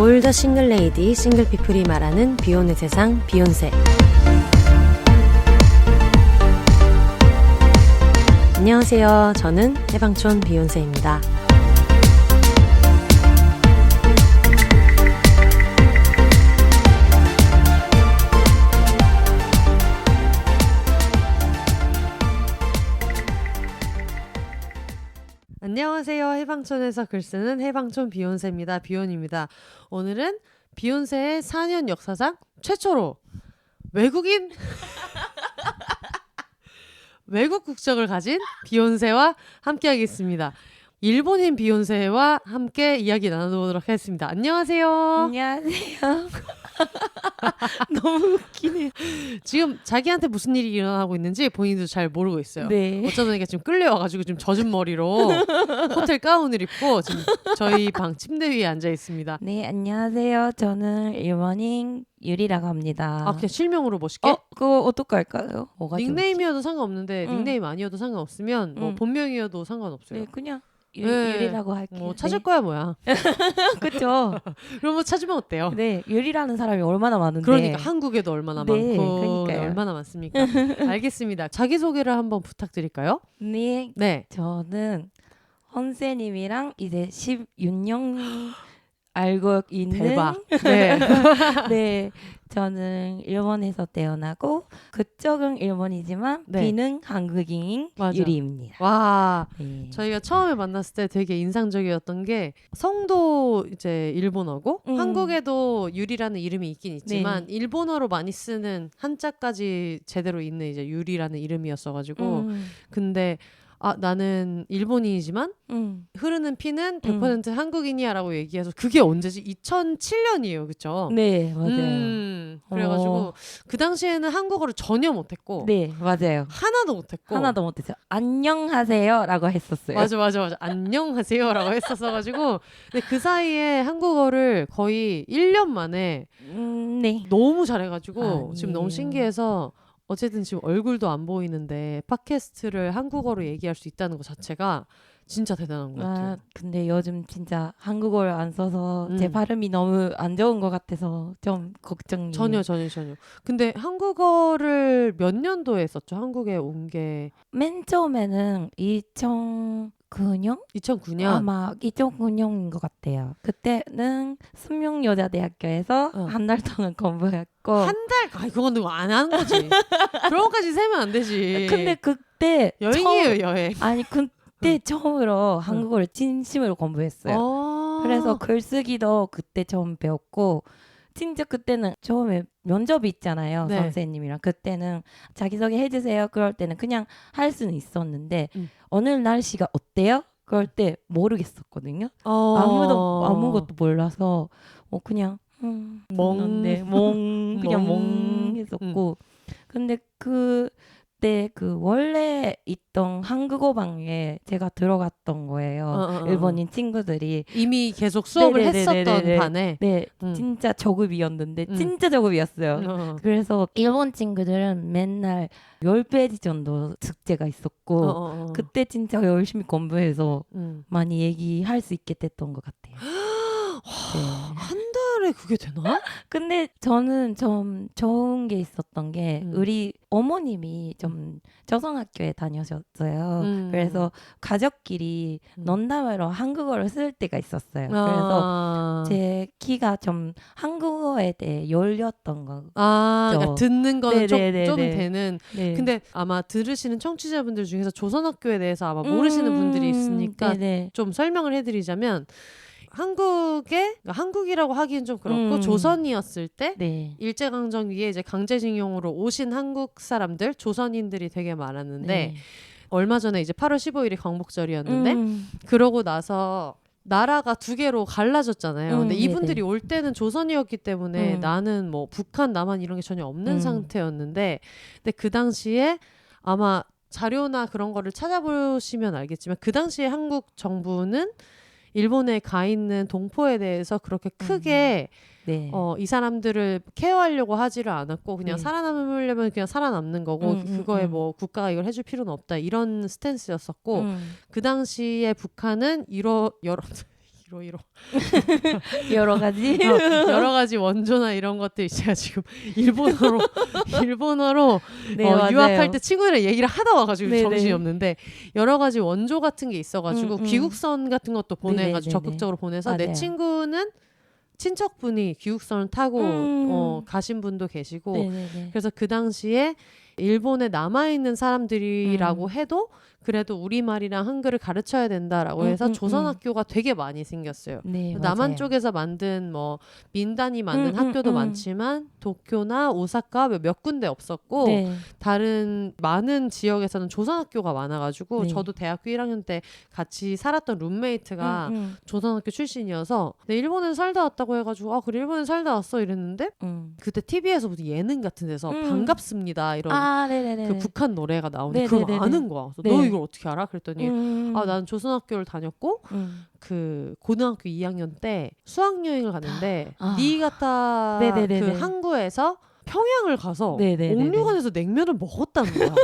올더 싱글 레이디, 싱글 피플이 말하는 비혼의 세상, 비욘세. 안녕하세요. 저는 해방촌 비욘세입니다. 안녕하세요. 해방촌에서 글쓰는 해방촌 비욘세입니다. 비욘입니다. 오늘은 비욘세의 4년 역사상 최초로 외국인 외국 국적을 가진 비욘세와 함께하겠습니다. 일본인 비욘세와 함께 이야기 나눠보도록 하겠습니다. 안녕하세요. 안녕하세요. 너무 웃기네요. 지금 자기한테 무슨 일이 일어나고 있는지 본인도 잘 모르고 있어요. 네. 어쩌다 보니까 지금 끌려와가지고 지금 젖은 머리로 호텔 가운을 입고 지금 저희 방 침대 위에 앉아 있습니다. 네, 안녕하세요. 저는 일본인 유리라고 합니다. 아, 그냥 실명으로 멋있게? 그거 어떡할까요? 뭐가 닉네임이어도 상관없는데 응. 닉네임 아니어도 상관없으면 뭐 응. 본명이어도 상관없어요. 네, 그냥 네. 유리라고 할게요. 뭐 찾을 거야 뭐야. 그렇죠. 그럼 뭐 찾으면 어때요? 네, 유리라는 사람이 얼마나 많은데. 그러니까 한국에도 얼마나 네, 많고 그러니까요. 얼마나 많습니까? 알겠습니다. 자기소개를 한번 부탁드릴까요? 네, 네. 저는 헌세님이랑 이제 16년 알고 있는 대박. 네. 네, 저는 일본에서 태어나고 그쪽은 일본이지만 네. 비는 한국인 맞아. 유리입니다. 와, 네. 저희가 처음에 만났을 때 되게 인상적이었던 게 성도 이제 일본어고 한국에도 유리라는 이름이 있긴 있지만 일본어로 많이 쓰는 한자까지 제대로 있는 이제 유리라는 이름이었어가지고 근데 나는 일본인이지만 흐르는 피는 100% 한국인이야라고 얘기해서 그게 언제지? 2007년이에요. 그쵸? 네, 맞아요. 그래가지고 그 당시에는 한국어를 전혀 못했고 네, 맞아요. 하나도 못했고 하나도 못했어요. 안녕하세요라고 했었어요. 맞아. 안녕하세요라고 했었어가지고 근데 그 사이에 한국어를 거의 1년 만에 네. 너무 잘해가지고 아니에요. 지금 너무 신기해서 어쨌든 지금 얼굴도 안 보이는데 팟캐스트를 한국어로 얘기할 수 있다는 것 자체가 진짜 대단한 것 같아요. 근데 요즘 진짜 한국어를 안 써서 제 음. 발음이 너무 안 좋은 것 같아서 좀 걱정이에요. 전혀. 근데 한국어를 몇 년도에 썼죠? 한국에 온 게 맨 처음에는 2009년? 2009년? 아마 2009년인 것 같아요. 그때는 숙명여자대학교에서 한 달 동안 공부했고 한 달? 그건 누구 안 하는 거지. 그런 것까지 세면 안 되지. 근데 그때 여행이에요, 여행. 아니 그때 처음으로 한국어를 진심으로 공부했어요. 그래서 글쓰기도 그때 처음 배웠고 진짜 그때는 처음에 면접이 있잖아요. 네. 선생님이랑. 그때는 자기소개 해주세요. 그럴 때는 그냥 할 수는 있었는데 오늘 날씨가 어때요? 그럴 때 모르겠었거든요. 아무것도 몰라서 그냥 했는데 그냥 멍 했었고 근데 그때 그 원래 있던 한국어 방에 제가 들어갔던 거예요. 일본인 친구들이 이미 계속 수업을 했었던 반에 네, 진짜 저급이었는데 진짜 저급이었어요. 그래서 일본 친구들은 맨날 10페이지 정도 숙제가 있었고 그때 진짜 열심히 공부해서 많이 얘기할 수 있게 됐던 것 같아요. 네. 한 달에 그게 되나? 근데 저는 좀 좋은 게 있었던 게 우리 어머님이 좀 조선학교에 다녀셨어요. 그래서 가족끼리 농담으로 한국어를 쓸 때가 있었어요. 그래서 제 귀가 좀 한국어에 대해 열렸던 거. 그러니까 듣는 거는 좀 되는. 네. 근데 아마 들으시는 청취자분들 중에서 조선학교에 대해서 아마 모르시는 분들이 있으니까 좀 설명을 해드리자면 그러니까 한국이라고 하기엔 좀 그렇고 조선이었을 때 일제강점기에 이제 강제징용으로 오신 한국 사람들 조선인들이 되게 많았는데 얼마 전에 이제 8월 15일이 광복절이었는데 그러고 나서 나라가 두 개로 갈라졌잖아요. 근데 이분들이 올 때는 조선이었기 때문에 나는 뭐 북한, 남한 이런 게 전혀 없는 상태였는데 근데 그 당시에 아마 자료나 그런 거를 찾아보시면 알겠지만 그 당시에 한국 정부는 일본에 가 있는 동포에 대해서 그렇게 크게 이 사람들을 케어하려고 하지를 않았고 그냥 살아남으려면 그냥 살아남는 거고 그거에 뭐 국가가 이걸 해줄 필요는 없다 이런 스탠스였었고 그 당시에 북한은 히로히로 여러 가지 여러 가지 원조나 이런 것들 제가 지금 일본어로 네, 유학할 때 친구들이랑 얘기를 하다 와가지고 네네. 정신이 없는데 여러 가지 원조 같은 게 있어가지고 음. 귀국선 같은 것도 보내가지고 네네네네. 적극적으로 보내서 내 맞아요. 친구는 친척분이 귀국선을 타고 가신 분도 계시고 네네네. 그래서 그 당시에 일본에 남아있는 사람들이라고 해도 그래도 우리말이랑 한글을 가르쳐야 된다라고 해서 조선학교가 되게 많이 생겼어요. 네, 남한 맞아요. 쪽에서 만든 뭐 민단이 만든 학교도 많지만 도쿄나 오사카 몇 군데 없었고 네. 다른 많은 지역에서는 조선학교가 많아가지고 네. 저도 대학교 1학년 때 같이 살았던 룸메이트가 조선학교 출신이어서 네, 일본에 살다 왔다고 해가지고 아 그래 일본에 살다 왔어 이랬는데 그때 TV에서 무슨 예능 같은 데서 반갑습니다 이런 네네네. 그 북한 노래가 나오는데 그걸 네네네네. 아는 거야. 그래서 네. 너 이걸 어떻게 알아? 그랬더니 아 나는 조선학교를 다녔고 음. 그 고등학교 2학년 때 수학여행을 갔는데 아. 니가타 네네네네. 그 항구에서 평양을 가서 네네네네. 옥류관에서 냉면을 먹었다는 거야.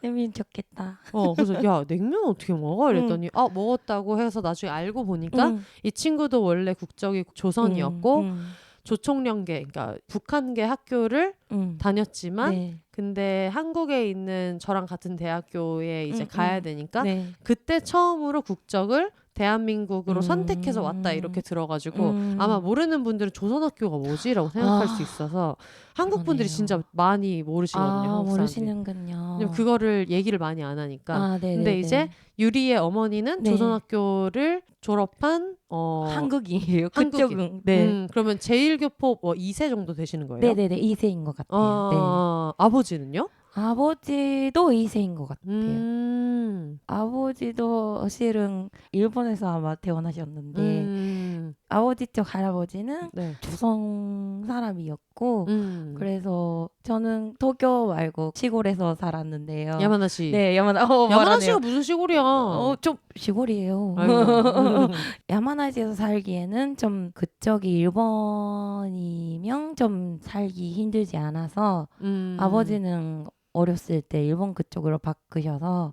냉면 좋겠다. 그래서 야 냉면 어떻게 먹어? 이랬더니 아 먹었다고 해서 나중에 알고 보니까 이 친구도 원래 국적이 조선이었고 조총련계 그러니까 북한계 학교를 다녔지만 네. 근데 한국에 있는 저랑 같은 대학교에 이제 가야 되니까 네. 그때 처음으로 국적을 대한민국으로 선택해서 왔다 이렇게 들어가지고 아마 모르는 분들은 조선학교가 뭐지라고 생각할 수 있어서 한국 분들이 그러네요. 진짜 많이 모르시거든요. 한국 사람들이. 모르시는군요. 왜냐면 그거를 얘기를 많이 안 하니까. 네네네. 근데 이제 유리의 어머니는 네. 조선학교를 졸업한 한국이에요. 한국인. 그쪽은. 네. 그러면 제1교포 2세 정도 되시는 거예요? 네네네. 2세인 것 같아요. 네. 아버지는요? 아버지도 2세인 것 같아요. 아버지도 실은 일본에서 아마 태어나셨는데 아버지 쪽 할아버지는 네. 조선 사람이었고 그래서 저는 도쿄 말고 시골에서 살았는데요. 야마나시. 네, 야마나시가 무슨 시골이야? 좀 시골이에요. 야마나시에서 살기에는 좀 그쪽이 일본이면 좀 살기 힘들지 않아서 아버지는 어렸을 때 일본 그쪽으로 바꾸셔서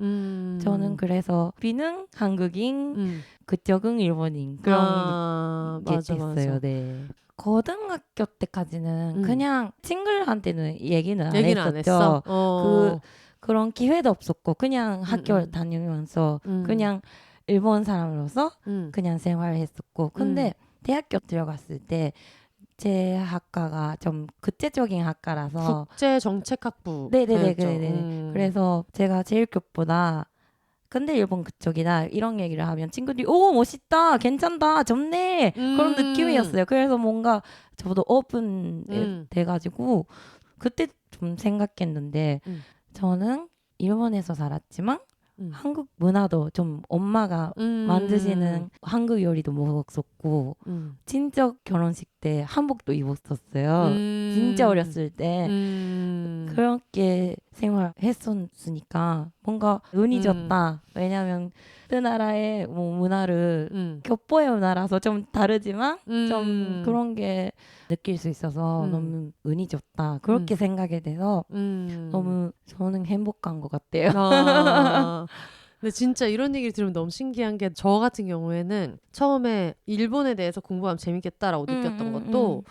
저는 그래서 비는 한국인 그쪽은 일본인 그런 게 맞아. 있어요. 네. 고등학교 때까지는 그냥 친구한테는 얘기는 안 했었죠. 그런 기회도 없었고 그냥 학교를 다니면서 그냥 일본 사람으로서 그냥 생활했었고 근데 대학교 들어갔을 때 제 학과가 좀 국제적인 학과라서 국제정책학부 네네네. 그래서 제가 제1교보다 근데 일본 그쪽이다 이런 얘기를 하면 친구들이 오 멋있다 괜찮다 좋네 그런 느낌이었어요. 그래서 뭔가 저도 오픈 돼가지고 그때 좀 생각했는데 저는 일본에서 살았지만 한국 문화도 좀 엄마가 만드시는 한국 요리도 먹었었고 친척 결혼식 때 한복도 입었었어요. 진짜 어렸을 때 그렇게 생활했었으니까 뭔가 운이 좋다. 왜냐면 그 나라의 뭐 문화를 격보의 문화라서 좀 다르지만 좀 그런 게 느낄 수 있어서 너무 운이 좋다. 그렇게 생각이 돼서 너무 저는 행복한 것 같아요. 근데 진짜 이런 얘기를 들으면 너무 신기한 게 저 같은 경우에는 처음에 일본에 대해서 공부하면 재밌겠다라고 느꼈던 것도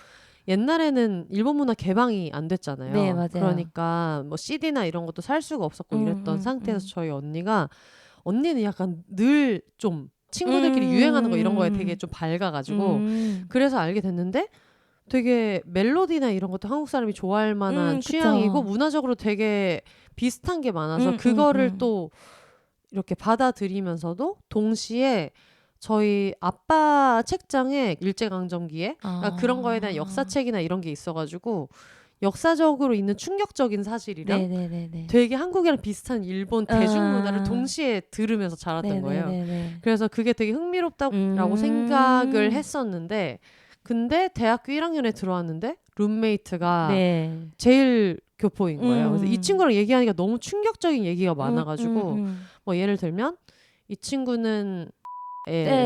옛날에는 일본 문화 개방이 안 됐잖아요. 네, 맞아요. 그러니까 뭐 CD나 이런 것도 살 수가 없었고 이랬던 상태에서 저희 언니는 약간 늘 좀 친구들끼리 유행하는 거 이런 거에 되게 좀 밝아가지고 그래서 알게 됐는데 되게 멜로디나 이런 것도 한국 사람이 좋아할 만한 취향이고 문화적으로 되게 비슷한 게 많아서 그거를 또 이렇게 받아들이면서도 동시에 저희 아빠 책장에 일제강점기에 그러니까 그런 거에 대한 역사책이나 이런 게 있어가지고 역사적으로 있는 충격적인 사실이랑 네네네네. 되게 한국이랑 비슷한 일본 대중문화를 동시에 들으면서 자랐던 거예요. 그래서 그게 되게 흥미롭다고 생각을 했었는데 근데 대학교 1학년에 들어왔는데 룸메이트가 제일 교포인 거예요. 그래서 이 친구랑 얘기하니까 너무 충격적인 얘기가 많아가지고 뭐 예를 들면 이 친구는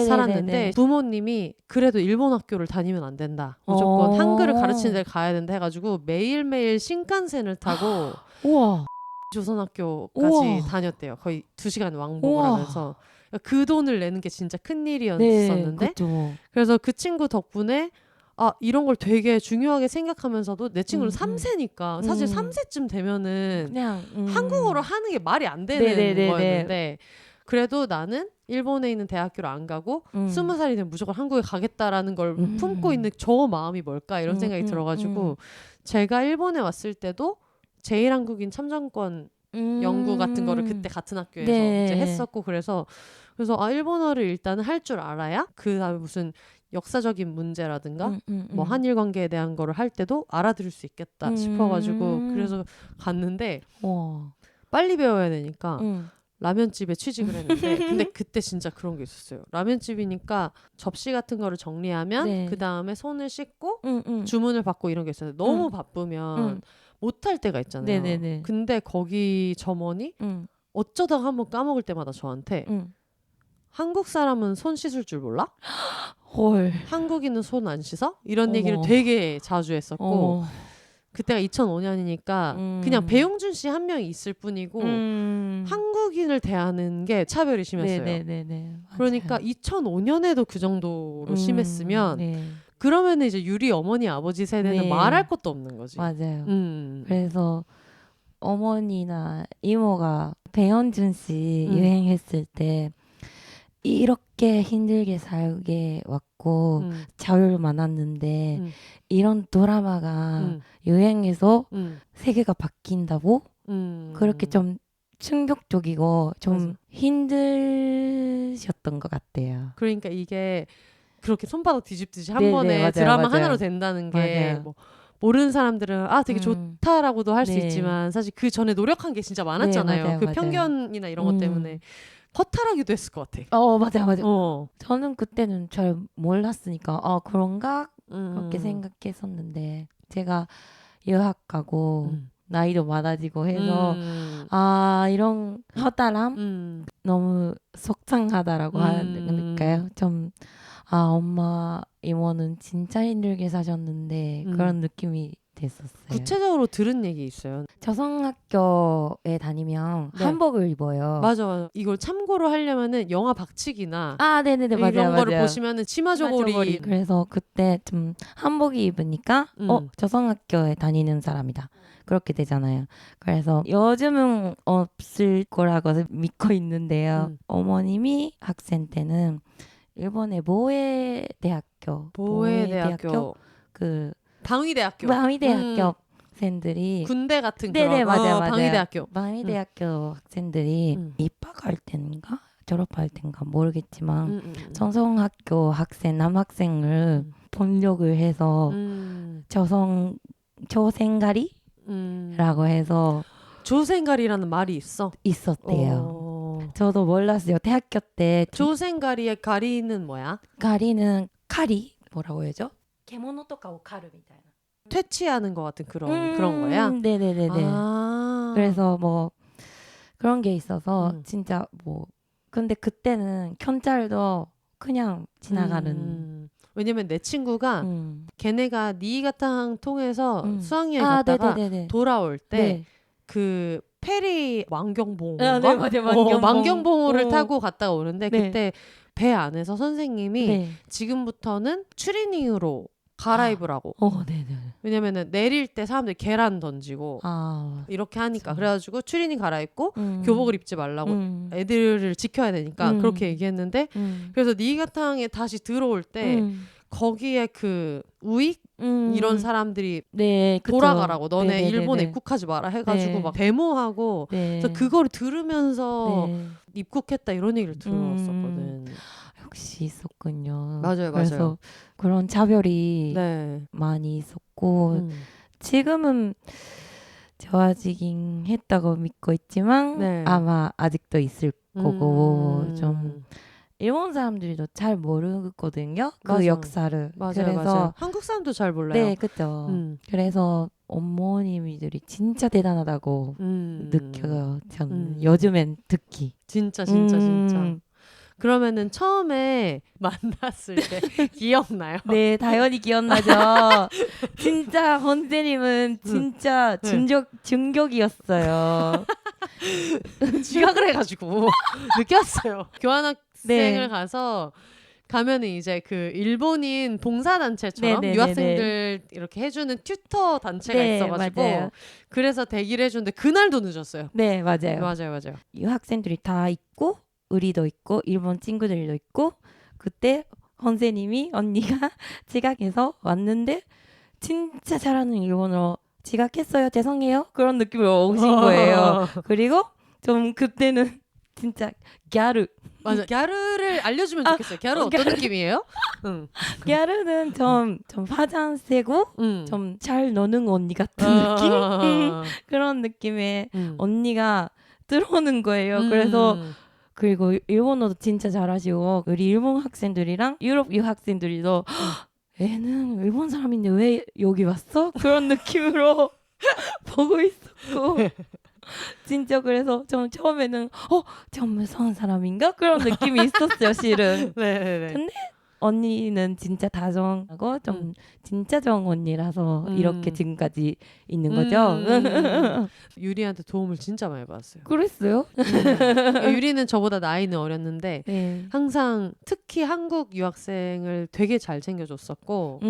살았는데 부모님이 그래도 일본 학교를 다니면 안 된다. 무조건 한글을 가르치는 데를 가야 된다 해가지고 매일매일 신칸센을 타고 우와. 조선학교까지 우와. 다녔대요. 거의 2시간 왕복을 우와. 하면서 그 돈을 내는 게 진짜 큰 네, 일이었었는데 그쵸. 그래서 그 친구 덕분에 이런 걸 되게 중요하게 생각하면서도 내 친구는 3세니까 사실 3세쯤 되면은 그냥 한국어로 하는 게 말이 안 되는 네네네네. 거였는데 그래도 나는 일본에 있는 대학교를 안 가고 20살이 되면 무조건 한국에 가겠다라는 걸 품고 있는 저 마음이 뭘까 이런 생각이 들어가지고 제가 일본에 왔을 때도 제1한국인 참정권 연구 같은 거를 그때 같은 학교에서 네. 이제 했었고 그래서 일본어를 일단은 할 줄 알아야 그 다음에 무슨 역사적인 문제라든가 뭐 한일 관계에 대한 거를 할 때도 알아들을 수 있겠다 싶어가지고 그래서 갔는데 빨리 배워야 되니까 라면집에 취직을 했는데 근데 그때 진짜 그런 게 있었어요. 라면집이니까 접시 같은 거를 정리하면 네. 그 다음에 손을 씻고 주문을 받고 이런 게 있어요. 너무 바쁘면 못할 때가 있잖아요. 네네네. 근데 거기 점원이 어쩌다가 한번 까먹을 때마다 저한테 한국 사람은 손 씻을 줄 몰라? 헐. 한국인은 손 안 씻어? 이런 어머. 얘기를 되게 자주 했었고 그때가 2005년이니까 그냥 배용준 씨 한 명이 있을 뿐이고 한국인을 대하는 게 차별이 심했어요. 네네네네. 그러니까 2005년에도 그 정도로 심했으면 네. 그러면 이제 유리 어머니 아버지 세대는 네. 말할 것도 없는 거지. 맞아요. 그래서 어머니나 이모가 배현준 씨 유행했을 때 이렇게 힘들게 살게 왔고 자유를 만났는데 이런 드라마가 유행해서 세계가 바뀐다고? 그렇게 좀 충격적이고 좀 맞아. 힘드셨던 것 같아요. 그러니까 이게 그렇게 손바닥 뒤집듯이 한 네네, 번에 맞아요, 드라마 맞아요. 하나로 된다는 게 맞아요. 뭐 모르는 사람들은 되게 좋다라고도 할 수 네. 있지만 사실 그 전에 노력한 게 진짜 많았잖아요. 네, 맞아요, 그 맞아요. 편견이나 이런 것 때문에 허탈하기도 했을 것 같아. 맞아요. 저는 그때는 잘 몰랐으니까 그런가? 그렇게 생각했었는데 제가 유학 가고 나이도 많아지고 해서 이런 허탈함 너무 속상하다라고 하니까요. 좀 엄마 이모는 진짜 힘들게 사셨는데 그런 느낌이 됐었어요. 구체적으로 들은 얘기 있어요. 저성학교에 다니면 네. 한복을 입어요. 맞아. 이걸 참고로 하려면은 영화 박치기나 네네네, 이런 맞아요, 거를 맞아요. 보시면은 치마저고리. 그래서 그때 좀 한복이 입으니까 저성학교에 다니는 사람이다. 그렇게 되잖아요. 그래서 요즘은 없을 거라고 믿고 있는데요. 어머님이 학생 때는 일본의 보헤대학교 그 방위대학교 학생들이 군대 같은 네네, 그런 맞아요. 방위대학교 방위대학교 학생들이 입학할 때인가 졸업할 때인가 모르겠지만 저성학교 학생 남학생을 번역을 해서 조생가리라고 해서 조생가리라는 말이 있었대요. 저도 몰랐어요. 대학교 때 조생가리의 가리는 뭐야? 가리는 칼이 뭐라고 해야죠? 개모노토카오 카르 미타이나 퇴치하는 것 같은 그런 거야? 네네네네. 그래서 뭐 그런 게 있어서 진짜 뭐 근데 그때는 경찰도 그냥 지나가는 왜냐면 내 친구가 걔네가 니이가탕 통해서 수학여행 갔다가 네네네네. 돌아올 때 그 네. 페리 왕경봉인가? 네, 맞아요. 만경봉호를 타고 갔다가 오는데 네. 그때 배 안에서 선생님이 네. 지금부터는 추리닝으로 갈아입으라고. 네네. 왜냐면은 내릴 때 사람들이 계란 던지고 이렇게 하니까 그래가지고 추리닝 갈아입고 교복을 입지 말라고 애들을 지켜야 되니까 그렇게 얘기했는데 그래서 니이가탕에 다시 들어올 때 거기에 그 우익 이런 사람들이 네, 돌아가라고 너네 네네네네. 일본에 입국하지 마라 해가지고 네. 막 데모하고 네. 그래서 그거를 들으면서 네. 입국했다 이런 얘기를 들었었거든. 역시 있었군요. 맞아요. 그래서 그런 차별이 네. 많이 있었고 지금은 좋아지긴 했다고 믿고 있지만 네. 아마 아직도 있을 거고 좀 일본 사람들도 잘 모르거든요. 그 맞아. 역사를. 맞아요. 그래서 한국 사람도 잘 몰라요. 네, 그렇죠. 그래서 어머님들이 진짜 대단하다고 느껴요. 저는 요즘엔 특히. 진짜. 그러면은 처음에 만났을 때 기억나요? 네, 당연히 기억나죠. 진짜 헌재님은 진짜 중격이었어요. 지각을 해가지고 느꼈어요. 교환학생을 네. 가서 가면은 이제 그 일본인 봉사단체처럼 유학생들 이렇게 해주는 튜터 단체가 네, 있어가지고 맞아요. 그래서 대기를 해주는데 그날도 늦었어요. 네, 맞아요. 맞아요. 유학생들이 다 있고 우리도 있고 일본 친구들도 있고 그때 선생님이 언니가 지각해서 왔는데 진짜 잘하는 일본어로 지각했어요. 죄송해요. 그런 느낌으로 오신 거예요. 그리고 좀 그때는 진짜 갸르. 맞아. 갸르를 알려주면 좋겠어요. 갸르 어떤 느낌이에요? 응. 갸르는 좀 화장 세고 좀 잘 노는 언니 같은 느낌? 그런 느낌의 언니가 들어오는 거예요. 그래서 그리고 일본어도 진짜 잘하시고 우리 일본 학생들이랑 유럽 유학생들이도 애는 일본 사람인데 왜 여기 왔어? 그런 느낌으로 보고 있었고 진짜 그래서 저는 처음에는 저 무서운 사람인가? 그런 느낌이 있었어요 실은. 네네네. 근데 언니는 진짜 다정하고 좀 진짜 좋은 언니라서 이렇게 지금까지 있는 거죠. 유리한테 도움을 진짜 많이 받았어요. 그랬어요? 유리는 저보다 나이는 어렸는데 네. 항상 특히 한국 유학생을 되게 잘 챙겨줬었고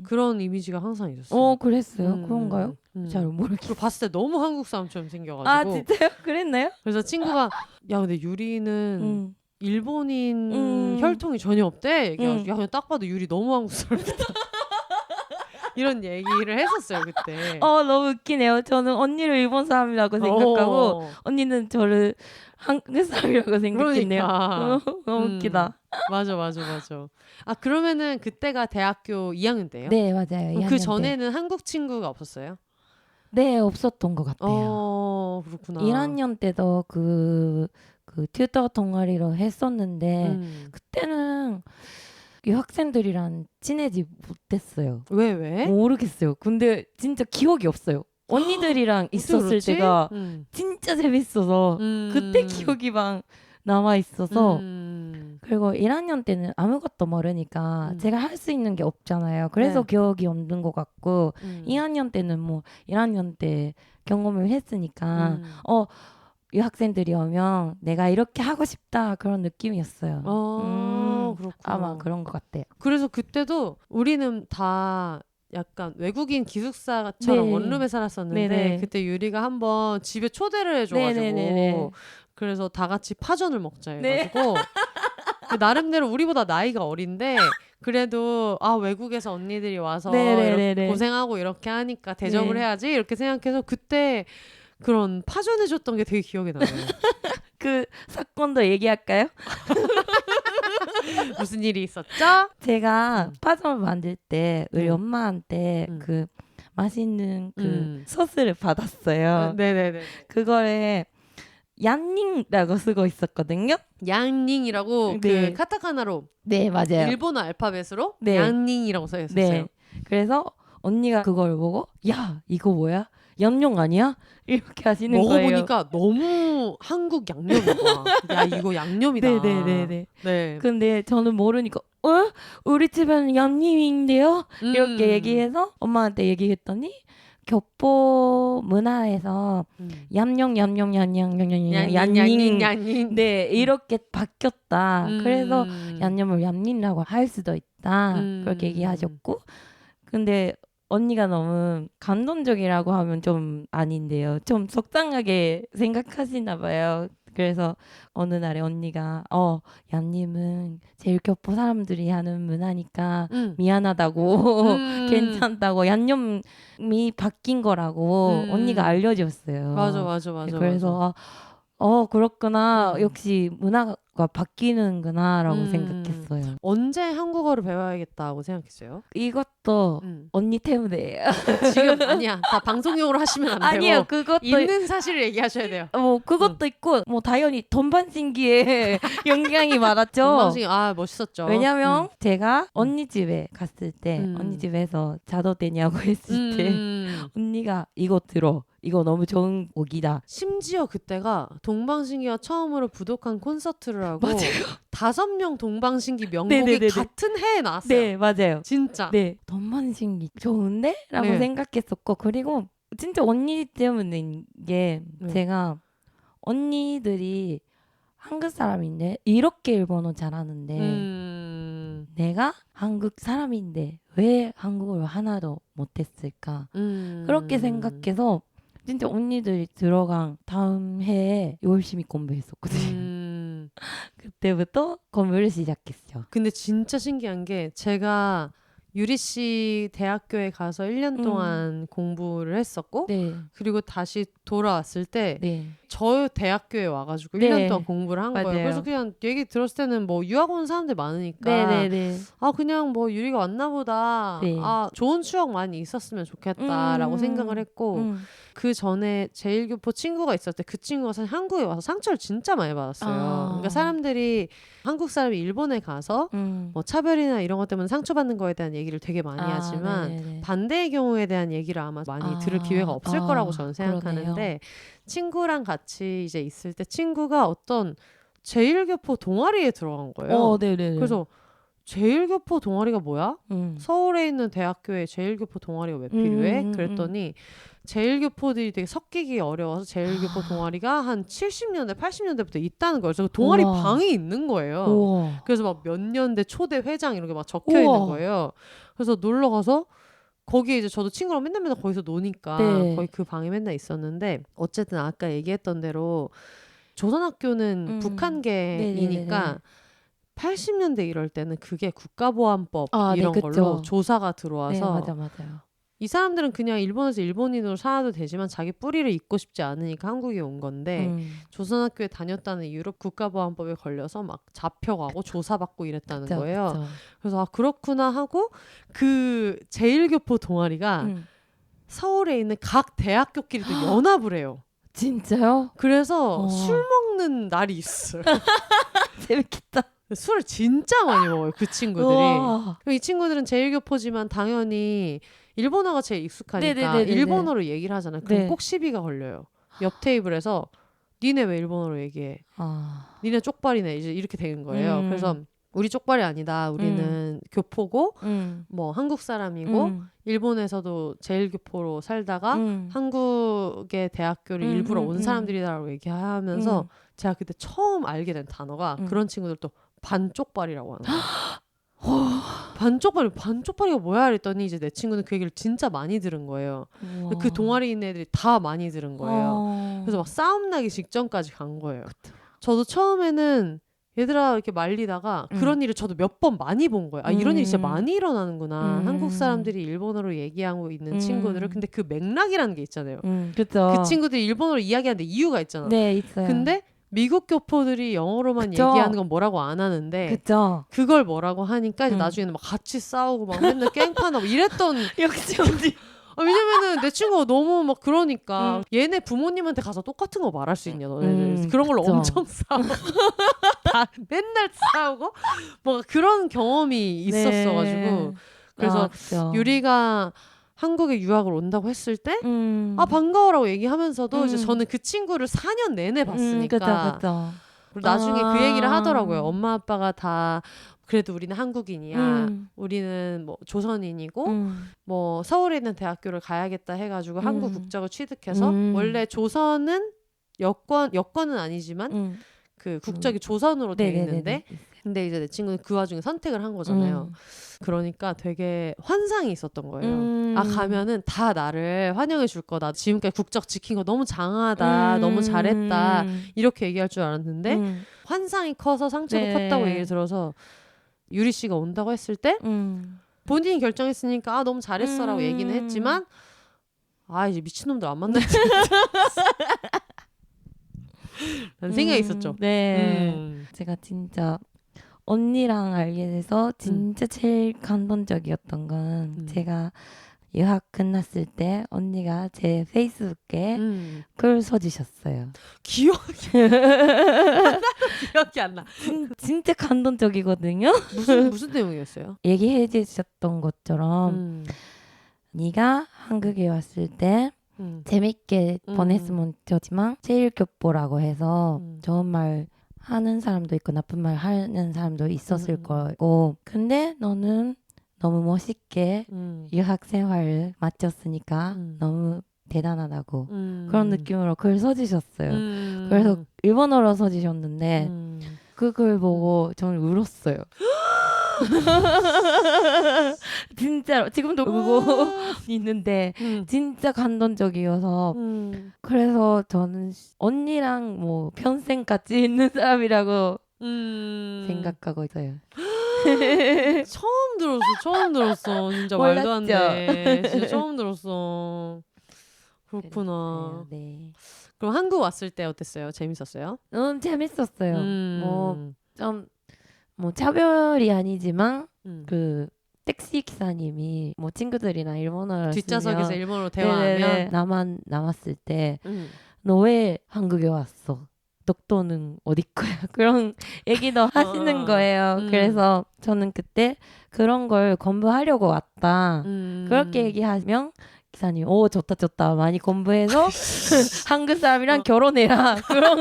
그런 이미지가 항상 있었어요. 그랬어요? 그런가요? 잘 모르겠어요. 그리고 봤을 때 너무 한국 사람처럼 생겨가지고. 아 진짜요? 그랬나요? 그래서 친구가 야 근데 유리는 일본인 혈통이 전혀 없대. 야 그냥 딱 봐도 유리 너무 한국스럽다. 이런 얘기를 했었어요 그때. 너무 웃기네요. 저는 언니를 일본 사람이라고 생각하고 언니는 저를 한국 사람이라고 생각했네요. 그러니까. 너무 웃기다. 맞아. 아 그러면은 그때가 대학교 2학년 때예요? 네 맞아요. 2학년 그 전에는 한국 친구가 없었어요? 네 없었던 것 같아요. 그렇구나. 1학년 때도 그 튜터 동아리로 했었는데 그때는 유학생들이랑 친해지 못했어요. 왜? 모르겠어요. 근데 진짜 기억이 없어요. 언니들이랑 있었을 때가 진짜 재밌어서 그때 기억이 막 남아 있어서 그리고 1학년 때는 아무것도 모르니까 제가 할 수 있는 게 없잖아요. 그래서 네. 기억이 없는 것 같고 2학년 때는 뭐 1학년 때 경험을 했으니까 유학생들이 오면 내가 이렇게 하고 싶다 그런 느낌이었어요. 그렇구나. 아마 그런 것 같아요. 그래서 그때도 우리는 다 약간 외국인 기숙사처럼 네. 원룸에 살았었는데 네네. 그때 유리가 한번 집에 초대를 해줘가지고 네네네네. 그래서 다 같이 파전을 먹자 해가지고 나름대로 우리보다 나이가 어린데 그래도 외국에서 언니들이 와서 이렇게 고생하고 이렇게 하니까 대접을 해야지 이렇게 생각해서 그때 그런 파전해줬던 게 되게 기억에 나요. 그 사건도 얘기할까요? 무슨 일이 있었죠? 제가 파전을 만들 때 우리 엄마한테 그 맛있는 그 소스를 받았어요. 네네네. 그거에 얀닝이라고 쓰고 있었거든요. 얀닝이라고 네. 그 카타카나로 네 맞아요. 일본어 알파벳으로 네. 얀닝이라고 써 있었어요. 네. 그래서 언니가 그걸 보고 야 이거 뭐야? 양념 아니야? 이렇게 하시는 거예요. 먹어보니까 너무 한국 양념이야. 야 이거 양념이다. 네네네네. 네. 근데 저는 모르니까 우리 집에는 양념인데요? 이렇게 얘기해서 엄마한테 얘기했더니 교포 문화에서 얌용 네 이렇게 바뀌었다. 그래서 얌념을 얌닌이라고 할 수도 있다. 그렇게 얘기하셨고 근데 언니가 너무 감동적이라고 하면 좀 아닌데요. 좀 속상하게 생각하시나 봐요. 그래서 어느 날에 언니가 얌님은 제일 교포 사람들이 하는 문화니까 미안하다고 괜찮다고 얌념이 바뀐 거라고 언니가 알려줬어요. 맞아. 그래서 그렇구나. 역시 문화가 바뀌는구나라고 생각했어요. 언제 한국어를 배워야겠다고 생각했어요? 이것도 언니 때문에예요. 지금 아니야. 다 방송용으로 하시면 안 되고. 아니요. 그것도 있는 사실을 얘기하셔야 돼요. 그것도 있고 당연히 don반신기에 영향이 많았죠. don반신기 멋있었죠. 왜냐면 제가 언니 집에 갔을 때 언니 집에서 자도 되냐고 했을 때 언니가 이거 들어. 이거 너무 좋은 곡이다. 심지어 그때가 동방신기가 처음으로 부독한 콘서트를 하고 맞아요. 5명 동방신기 명곡이 네네네네. 같은 해에 나왔어요. 네, 맞아요. 진짜. 네, 동방신기 좋은데? 라고 네. 생각했었고, 그리고 진짜 언니 때문인 게 네. 제가 언니들이 한국 사람인데 이렇게 일본어 잘하는데 내가 한국 사람인데 왜 한국어를 하나도 못했을까? 그렇게 생각해서 진짜 언니들이 들어간 다음 해에 열심히 공부했었거든요. 그때부터 공부를 시작했죠. 근데 진짜 신기한 게 제가 유리 씨 대학교에 가서 1년 동안 공부를 했었고 네. 그리고 다시 돌아왔을 때 네. 저 대학교에 와가지고 네. 1년 동안 공부를 한 맞아요. 거예요. 그래서 그냥 얘기 들었을 때는 뭐 유학 온 사람들 많으니까 네네네. 아 그냥 뭐 유리가 왔나 보다. 네. 아 좋은 추억 많이 있었으면 좋겠다라고 생각을 했고 그 전에 제1교포 친구가 있었을 때 그 친구가 사실 한국에 와서 상처를 진짜 많이 받았어요. 그러니까 사람들이 한국 사람이 일본에 가서 뭐 차별이나 이런 것 때문에 상처받는 거에 대한 얘기를 되게 많이 하지만 네네네. 반대의 경우에 대한 얘기를 아마 많이 들을 기회가 없을 거라고 저는 생각하는데 그러네요. 친구랑 같이 이제 있을 때 친구가 어떤 제1교포 동아리에 들어간 거예요. 네네네. 그래서 제1교포 동아리가 뭐야? 서울에 있는 대학교에 제1교포 동아리가 왜 필요해? 그랬더니 제1교포들이 되게 섞이기 어려워서 제1교포 동아리가 한 70년대, 80년대부터 있다는 거예요. 그래서 동아리 우와. 방이 있는 거예요. 우와. 그래서 막 몇 년대 초대 회장 이런 게 막 적혀 우와. 있는 거예요. 그래서 놀러 가서 거기에 이제 저도 친구랑 맨날 거기서 노니까 네. 거의 그 방에 맨날 있었는데 어쨌든 아까 얘기했던 대로 조선학교는 북한계이니까 네네네네. 80년대 이럴 때는 그게 국가보안법 네, 이런 그쵸. 걸로 조사가 네, 들어와서 맞아요. 이 사람들은 그냥 일본에서 일본인으로 살아도 되지만 자기 뿌리를 잇고 싶지 않으니까 한국에 온 건데 조선학교에 다녔다는 이유로 국가보안법에 걸려서 막 잡혀가고 조사받고 이랬다는 거예요. 그쵸. 그래서 아 그렇구나 하고 그 제1교포 동아리가 서울에 있는 각 대학교끼리도 연합을 해요. 진짜요? 그래서 술 먹는 날이 있어요. 재밌겠다. 술을 진짜 많이 먹어요. 그 친구들이. 우와. 이 친구들은 제1교포지만 당연히 일본어가 제일 익숙하니까 네네네네네. 일본어로 얘기를 하잖아요. 그럼 네. 꼭 시비가 걸려요. 옆 테이블에서 니네 왜 일본어로 얘기해? 니네 쪽발이네. 이제 이렇게 되는 거예요. 그래서 우리 쪽발이 아니다. 우리는 교포고 뭐 한국 사람이고 일본에서도 제1교포로 살다가 한국의 대학교를 일부러 온 사람들이다라고 얘기하면서 제가 그때 처음 알게 된 단어가 그런 친구들도 반쪽발이라고 하는 거예요. 반쪽발이가 뭐야? 그랬더니 이제 내 친구는 그 얘기를 진짜 많이 들은 거예요. 그 동아리에 있는 애들이 다 많이 들은 거예요. 그래서 막 싸움 나기 직전까지 간 거예요. 저도 처음에는 얘들아 이렇게 말리다가 그런 일을 저도 몇 번 많이 본 거예요. 아 이런 일이 진짜 많이 일어나는구나. 한국 사람들이 일본어로 얘기하고 있는 친구들을. 근데 그 맥락이라는 게 있잖아요. 그쵸. 그 친구들이 일본어로 이야기하는데 이유가 있잖아. 네, 있어요. 근데 미국 교포들이 영어로만 그쵸. 얘기하는 건 뭐라고 안 하는데 그쵸. 그걸 뭐라고 하니까 이제 나중에는 막 같이 싸우고 막 맨날 깽판하고 이랬던. 역시 언니. 왜냐면은 내 친구가 너무 막 그러니까 얘네 부모님한테 가서 똑같은 거 말할 수 있냐 너네들. 그런 걸로 그쵸. 엄청 싸워. 다 맨날 싸우고 뭐 그런 경험이 있었어가지고 그래서 그쵸. 유리가 한국에 유학을 온다고 했을 때 아 반가워라고 얘기하면서도 이제 저는 그 친구를 4년 내내 봤으니까 그쵸. 그리고 나중에 그 얘기를 하더라고요. 엄마 아빠가 다 그래도 우리는 한국인이야. 우리는 뭐 조선인이고 뭐 서울에 있는 대학교를 가야겠다 해가지고 한국 국적을 취득해서 원래 조선은 여권은 아니지만 그 국적이 조선으로 돼 있는데 근데 이제 내 친구는 그 와중에 선택을 한 거잖아요. 그러니까 되게 환상이 있었던 거예요. 아 가면은 다 나를 환영해 줄 거다. 지금까지 국적 지킨 거 너무 장하다. 너무 잘했다. 이렇게 얘기할 줄 알았는데 환상이 커서 상처도 컸다고 얘기를 들어서 유리 씨가 온다고 했을 때 본인이 결정했으니까 아 너무 잘했어라고 얘기는 했지만 아 이제 미친놈들 안 만나지 라는 생각이 있었죠. 네. 제가 진짜 언니랑 알게 돼서 진짜 제일 감동적이었던 건 제가 유학 끝났을 때 언니가 제 페이스북에 글 써주셨어요. 기억이 안 나. 진짜 감동적이거든요. 무슨 내용이었어요? 얘기해 주셨던 것처럼 네가 한국에 왔을 때 재밌게 보냈으면 좋지만 체일교포라고 해서 좋은 말 하는 사람도 있고 나쁜 말 하는 사람도 있었을 거고 근데 너는 너무 멋있게 유학생활을 마쳤으니까 너무 대단하다고 그런 느낌으로 글 써주셨어요. 그래서 일본어로 써주셨는데 그 글 보고 저는 울었어요. 진짜로 지금도 울고 있는데 진짜 감동적이어서 그래서 저는 언니랑 뭐 평생 같이 있는 사람이라고 생각하고 있어요. 처음 들었어. 진짜 말도 안 돼. 진짜 처음 들었어. 그렇구나. 네. 그럼 한국 왔을 때 어땠어요? 재밌었어요? 재밌었어요. 뭐 좀 뭐 차별이 아니지만 그 택시 기사님이 뭐 친구들이나 일본어를 뒷좌석에서 일본어로 대화하면 나만 남았을 때 너 왜 한국에 왔어? 독도는 어디 거야? 그런 얘기도 하시는 거예요. 그래서 저는 그때 그런 걸 공부하려고 왔다. 그렇게 얘기하면 기사님, 오 좋다 많이 공부해서 한국 사람이랑 결혼해라. 그런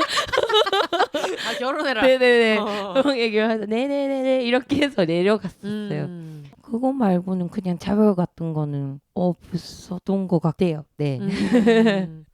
결혼해라. 네네네. 그런 얘기를 해서 네네네 이렇게 해서 내려갔었어요. 그거 말고는 그냥 차별 같은 거는 없었던 것 같아요. 네.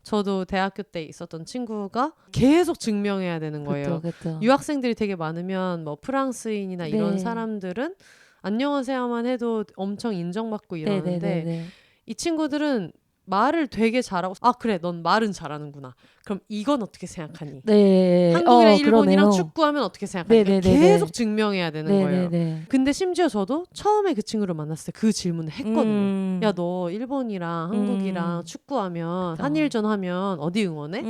저도 대학교 때 있었던 친구가 계속 증명해야 되는 거예요. 그쵸. 유학생들이 되게 많으면 뭐 프랑스인이나 이런 사람들은 안녕하세요만 해도 엄청 인정받고 이러는데 네네네네. 이 친구들은 말을 되게 잘하고 그래 넌 말은 잘하는구나. 그럼 이건 어떻게 생각하니? 네. 한국이랑 일본이랑 그러네요. 축구하면 어떻게 생각하니? 계속 증명해야 되는 거예요. 근데 심지어 저도 처음에 그 친구를 만났을 때 그 질문을 했거든요. 야 너 일본이랑 한국이랑 축구하면 한일전 하면 어디 응원해?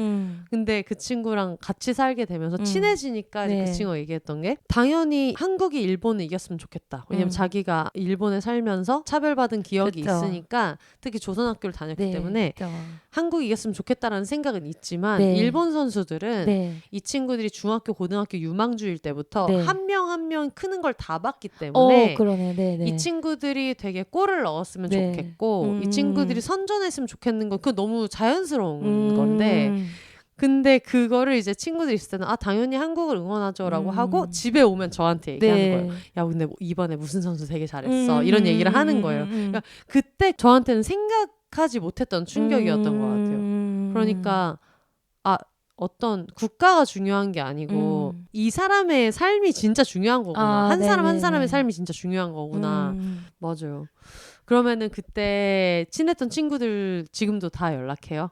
근데 그 친구랑 같이 살게 되면서 친해지니까 그 친구가 얘기했던 게 당연히 한국이 일본을 이겼으면 좋겠다. 왜냐면 자기가 일본에 살면서 차별받은 기억이 있으니까 특히 조선학교를 다녔기 때문에 한국이 이겼으면 좋겠다라는 생각은 있지만 일본 선수들은 이 친구들이 중학교 고등학교 유망주일 때부터 한 명 한 명 크는 걸 다 봤기 때문에 이 친구들이 되게 골을 넣었으면 좋겠고 이 친구들이 선전했으면 좋겠는 건 그거 너무 자연스러운 건데 근데 그거를 이제 친구들이 있을 때는 당연히 한국을 응원하죠라고 하고 집에 오면 저한테 얘기하는 거예요. 야 근데 이번에 무슨 선수 되게 잘했어. 이런 얘기를 하는 거예요. 그러니까 그때 저한테는 생각하지 못했던 충격이었던 것 같아요. 그러니까 어떤 국가가 중요한 게 아니고 이 사람의 삶이 진짜 중요한 거구나. 한 사람 한 사람의 삶이 진짜 중요한 거구나. 맞아요. 그러면은 그때 친했던 친구들 지금도 다 연락해요?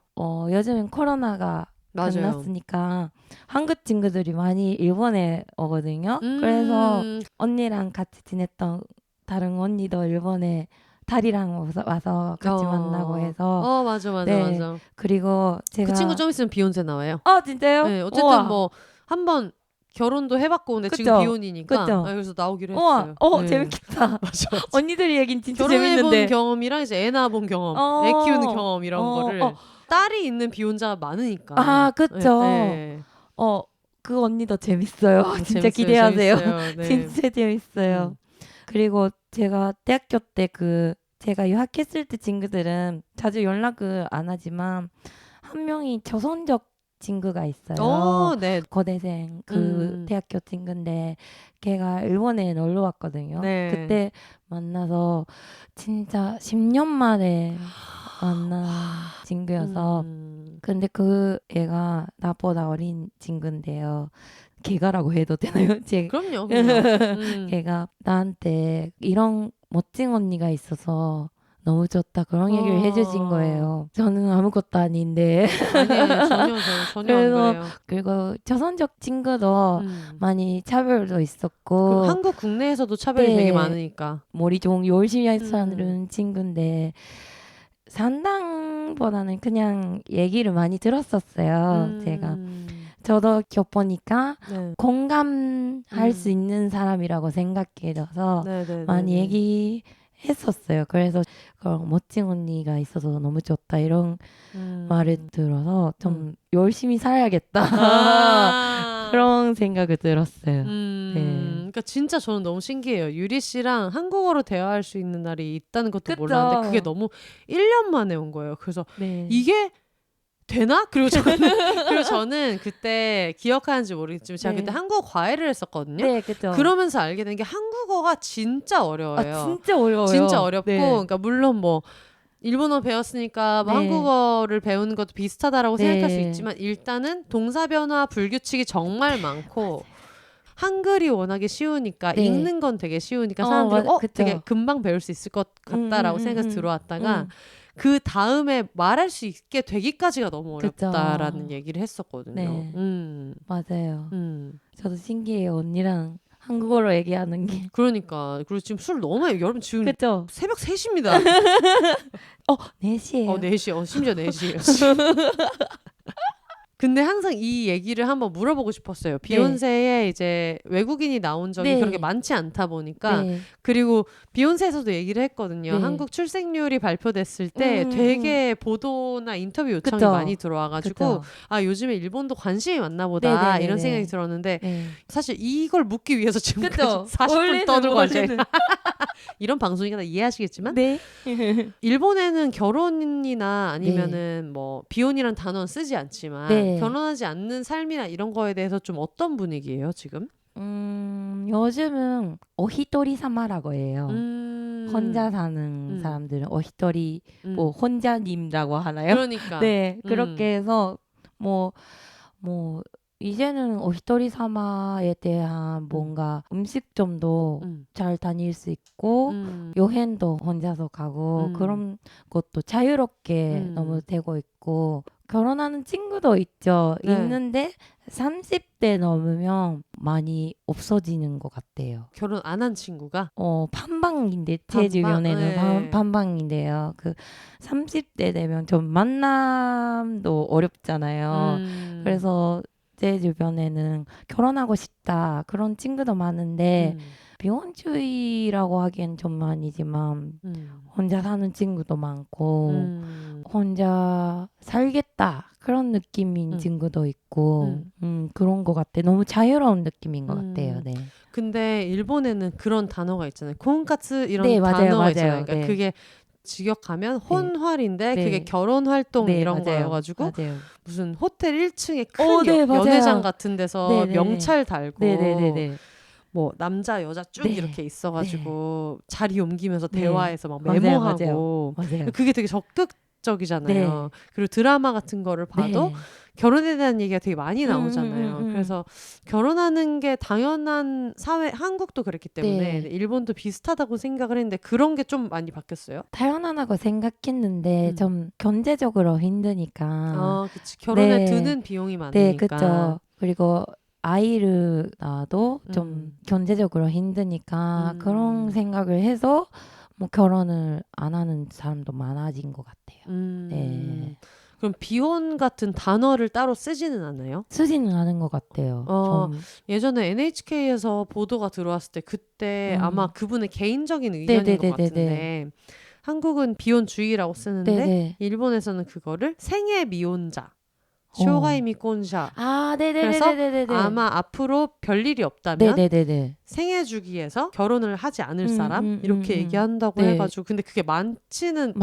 요즘엔 코로나가 끝났으니까 한국 친구들이 많이 일본에 오거든요. 그래서 언니랑 같이 지냈던 다른 언니도 일본에 달이랑 와서 같이 만나고 해서 맞아. 그리고 제가 그 친구 좀 있으면 비욘세 나와요. 진짜요? 네, 어쨌든 우와. 뭐 한번 결혼도 해봤고 근데 지금 비혼이니까 그래서 나오기로 했어요. 네. 재밌겠다. 맞아. 언니들 얘긴 진짜 재밌는데 결혼해본 경험이랑 이제 애 낳아본 경험, 애 키우는 경험 이런 거를 딸이 있는 비혼자가 많으니까. 그쵸. 네. 그 언니도 재밌어요. 진짜 기대하세요. 네. 진짜 재밌어요. 그리고 제가 대학교 때 제가 유학했을 때 친구들은 자주 연락을 안 하지만 한 명이 조선족 친구가 있어요. 고대생 대학교 친구인데 걔가 일본에 놀러 왔거든요. 그때 만나서 진짜 10년 만에 만난 친구여서 근데 그 애가 나보다 어린 친구인데요. 걔가라고 해도 되나요? 그럼요. 걔가 나한테 이런 멋진 언니가 있어서 너무 좋다 그런 얘기를 해주신 거예요. 저는 아무것도 아닌데. 아니에요. 전혀 안 그래요. 그리고 조선족 친구도 많이 차별도 있었고 한국 국내에서도 차별이 되게 많으니까 머리 좀 열심히 하는 친구인데 상담보다는 그냥 얘기를 많이 들었었어요. 제가 저도 교포니까 공감할 수 있는 사람이라고 생각해서 많이 얘기했었어요. 그래서 멋진 언니가 있어서 너무 좋다 이런 말을 들어서 좀 열심히 살아야겠다. 그런 생각이 들었어요. 그러니까 진짜 저는 너무 신기해요. 유리 씨랑 한국어로 대화할 수 있는 날이 있다는 것도 그쵸? 몰랐는데 그게 너무 1년 만에 온 거예요. 그래서 네. 이게 되나? 그리고 저는 그때 기억하는지 모르겠지만 제가 그때 한국어 과외를 했었거든요. 네, 그쵸. 그러면서 알게 된 게 한국어가 진짜 어려워요. 진짜 어려워요. 진짜 어렵고 네. 그러니까 물론 뭐 일본어 배웠으니까 뭐 한국어를 배우는 것도 비슷하다라고 생각할 수 있지만 일단은 동사 변화 불규칙이 정말 많고 한글이 워낙에 쉬우니까 읽는 건 되게 쉬우니까 사람들이 되게 금방 배울 수 있을 것 같다라고 생각해서 들어왔다가 그 다음에 말할 수 있게 되기까지가 너무 어렵다라는 얘기를 했었거든요. 네. 맞아요. 저도 신기해요. 언니랑 한국어로 얘기하는 게. 그러니까 그리고 지금 술 너무 많이 여러분 지금 그쵸? 새벽 3시입니다. 4시예요. 4시. 심지어 4시예요. 근데 항상 이 얘기를 한번 물어보고 싶었어요. 비욘세에 이제 외국인이 나온 적이 그렇게 많지 않다 보니까 그리고 비욘세에서도 얘기를 했거든요. 한국 출생률이 발표됐을 때 되게 보도나 인터뷰 요청이 많이 들어와가지고 아 요즘에 일본도 관심이 많나 보다 이런 생각이 들었는데 사실 이걸 묻기 위해서 지금까지 40분 떠들고 왔어요. 이런 방송이니까 이해하시겠지만 일본에는 결혼이나 아니면은 뭐 비혼이란 단어는 쓰지 않지만 결혼하지 않는 삶이나 이런 거에 대해서 좀 어떤 분위기예요 지금? 요즘은 오히토리사마라고 해요. 혼자 사는 사람들은 오히토리 뭐 혼자님이라고 하나요? 그러니까 네 그렇게 해서 뭐 이제는 오히토리사마에 대한 뭔가 음식점도 잘 다닐 수 있고 여행도 혼자서 가고 그런 것도 자유롭게 너무 되고 있고 결혼하는 친구도 있죠. 있는데 30대 넘으면 많이 없어지는 것 같아요. 결혼 안 한 친구가? 반방인데 제 주변에는 반방인데요. 그 30대 되면 좀 만남도 어렵잖아요. 그래서 제 주변에는 결혼하고 싶다 그런 친구도 많은데 비혼주의라고 하기엔 좀 아니지만 혼자 사는 친구도 많고 혼자 살겠다 그런 느낌인 친구도 있고 그런 것 같아. 너무 자유로운 느낌인 것 같아요. 네. 근데 일본에는 그런 단어가 있잖아요. 콘카츠 이런 단어가 있잖아요. 그러니까 그게 직역하면 혼활인데 그게 결혼 활동 이런 거여가지고 무슨 호텔 1층에 큰 연회장 같은 데서 명찰 달고 뭐 남자 여자 쭉 이렇게 있어가지고 자리 옮기면서 대화해서 막 메모하고 그게 되게 적극적이잖아요. 그리고 드라마 같은 거를 봐도 결혼에 대한 얘기가 되게 많이 나오잖아요. 그래서 결혼하는 게 당연한 사회, 한국도 그랬기 때문에 일본도 비슷하다고 생각을 했는데 그런 게 좀 많이 바뀌었어요? 당연하고 생각했는데 좀 경제적으로 힘드니까. 그치. 결혼에 드는 비용이 많으니까. 네, 그렇죠. 그리고 아이를 낳아도 좀 경제적으로 힘드니까 그런 생각을 해서 뭐 결혼을 안 하는 사람도 많아진 것 같아요. 네. 그럼 비혼 같은 단어를 따로 쓰지는 않아요? 쓰지는 않은 것 같아요. 예전에 NHK에서 보도가 들어왔을 때 그때 아마 그분의 개인적인 의견인 것 같은데 한국은 비혼주의라고 쓰는데 일본에서는 그거를 생애 미혼자 쇼가이 미혼자 그래서 아마 앞으로 별일이 없다면 생애 주기에서 결혼을 하지 않을 사람 이렇게 얘기한다고 해가지고 근데 그게 많지는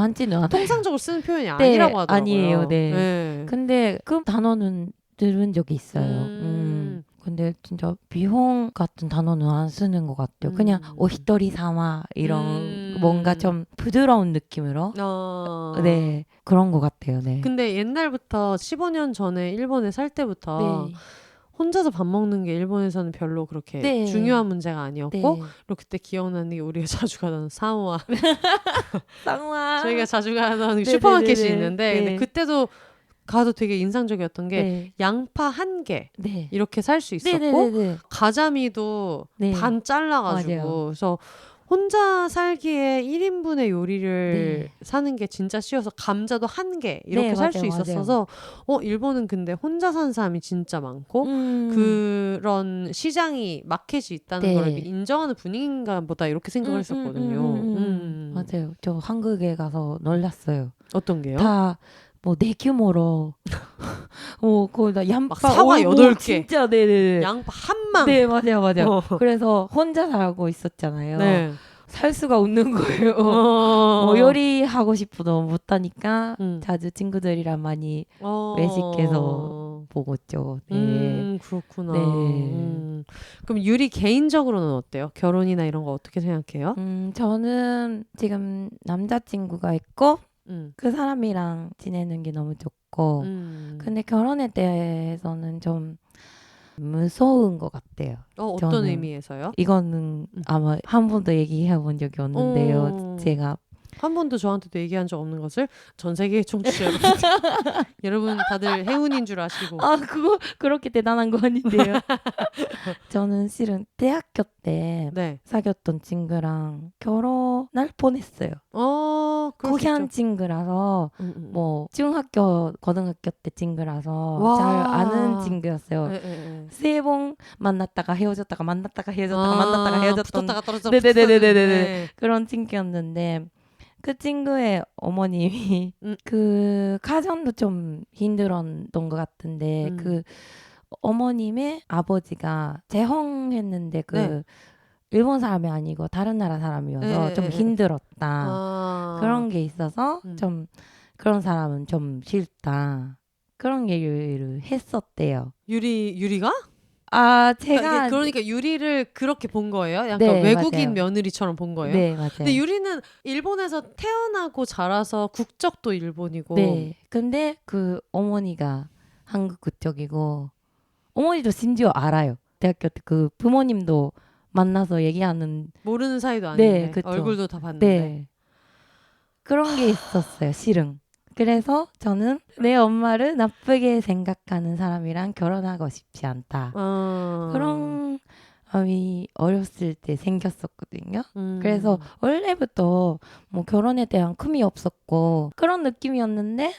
통상적으로 쓰는 표현이 아니라고 하더라고요. 아니에요. 근데 그 단어는 들은 적이 있어요. 근데 진짜 비혼 같은 단어는 안 쓰는 것 같아요. 그냥 오히토리 사마 이런 뭔가 좀 부드러운 느낌으로 그런 것 같아요. 근데 옛날부터 15년 전에 일본에 살 때부터 혼자서 밥 먹는 게 일본에서는 별로 그렇게 중요한 문제가 아니었고 그리고 그때 기억나는 게 우리가 자주 가던 사우아 저희가 자주 가던 슈퍼마켓이 있는데 근데 그때도 가도 되게 인상적이었던 게 양파 1개 이렇게 살 수 있었고 가자미도 반 잘라가지고 그래서 혼자 살기에 1인분의 요리를 사는 게 진짜 쉬워서 감자도 1개 이렇게 살 수 있었어서 일본은 근데 혼자 사는 사람이 진짜 많고 그런 시장이 마켓이 있다는 걸 인정하는 분위기인가 보다 이렇게 생각을 했었거든요. 맞아요. 저 한국에 가서 놀랐어요. 어떤 게요? 다 뭐 대규모로 거기다 양파 사과 8개 진짜 네네 양파 한망 네 맞아요 그래서 혼자 살고 있었잖아요. 네. 살 수가 없는 거예요. 뭐 요리하고 싶어도 못하니까 자주 친구들이랑 많이 외식해서 먹었죠. 네. 그렇구나. 네. 그럼 유리 개인적으로는 어때요? 결혼이나 이런 거 어떻게 생각해요? 저는 지금 남자친구가 있고 그 사람이랑 지내는 게 너무 좋고 근데 결혼에 대해서는 좀 무서운 것 같아요. 어떤 저는. 의미에서요? 이거는 아마 한 번도 얘기해 본 적이 없는데요. 제가 한 번도 저한테도 얘기한 적 없는 것을 전 세계 청취자 여러분 여러분 다들 행운인 줄 아시고 그거 그렇게 대단한 거 아닌데요. 저는 실은 대학교 때 네. 사귀었던 친구랑 결혼할 뻔했어요. 고향 친구라서 뭐 중학교 고등학교 때 친구라서 잘 아는 친구였어요. 세 번 만났다가 헤어졌다가 만났다가 헤어졌다가 만났다가 헤어졌던 붙었다가 떨어졌다가 네네네네네 그런 친구였는데 그 친구의 어머님이 그 가정도 좀 힘들었던 것 같은데 그 어머님의 아버지가 재혼했는데 그 일본 사람이 아니고 다른 나라 사람이어서 좀 힘들었다. 그런 게 있어서 좀 그런 사람은 좀 싫다. 그런 얘기를 했었대요. 유리가? 제가 그러니까 유리를 그렇게 본 거예요? 약간 네, 외국인 맞아요. 며느리처럼 본 거예요? 네, 맞아요. 근데 유리는 일본에서 태어나고 자라서 국적도 일본이고. 네. 근데 그 어머니가 한국 국적이고 어머니도 심지어 알아요. 대학교 때 그 부모님도 만나서 얘기하는 모르는 사이도 아닌데 네, 그쵸. 얼굴도 다 봤는데. 네. 그런 게 있었어요. 실은. 그래서 저는 내 엄마를 나쁘게 생각하는 사람이랑 결혼하고 싶지 않다. 그런 마음이 어렸을 때 생겼었거든요. 그래서 원래부터 뭐 결혼에 대한 꿈이 없었고 그런 느낌이었는데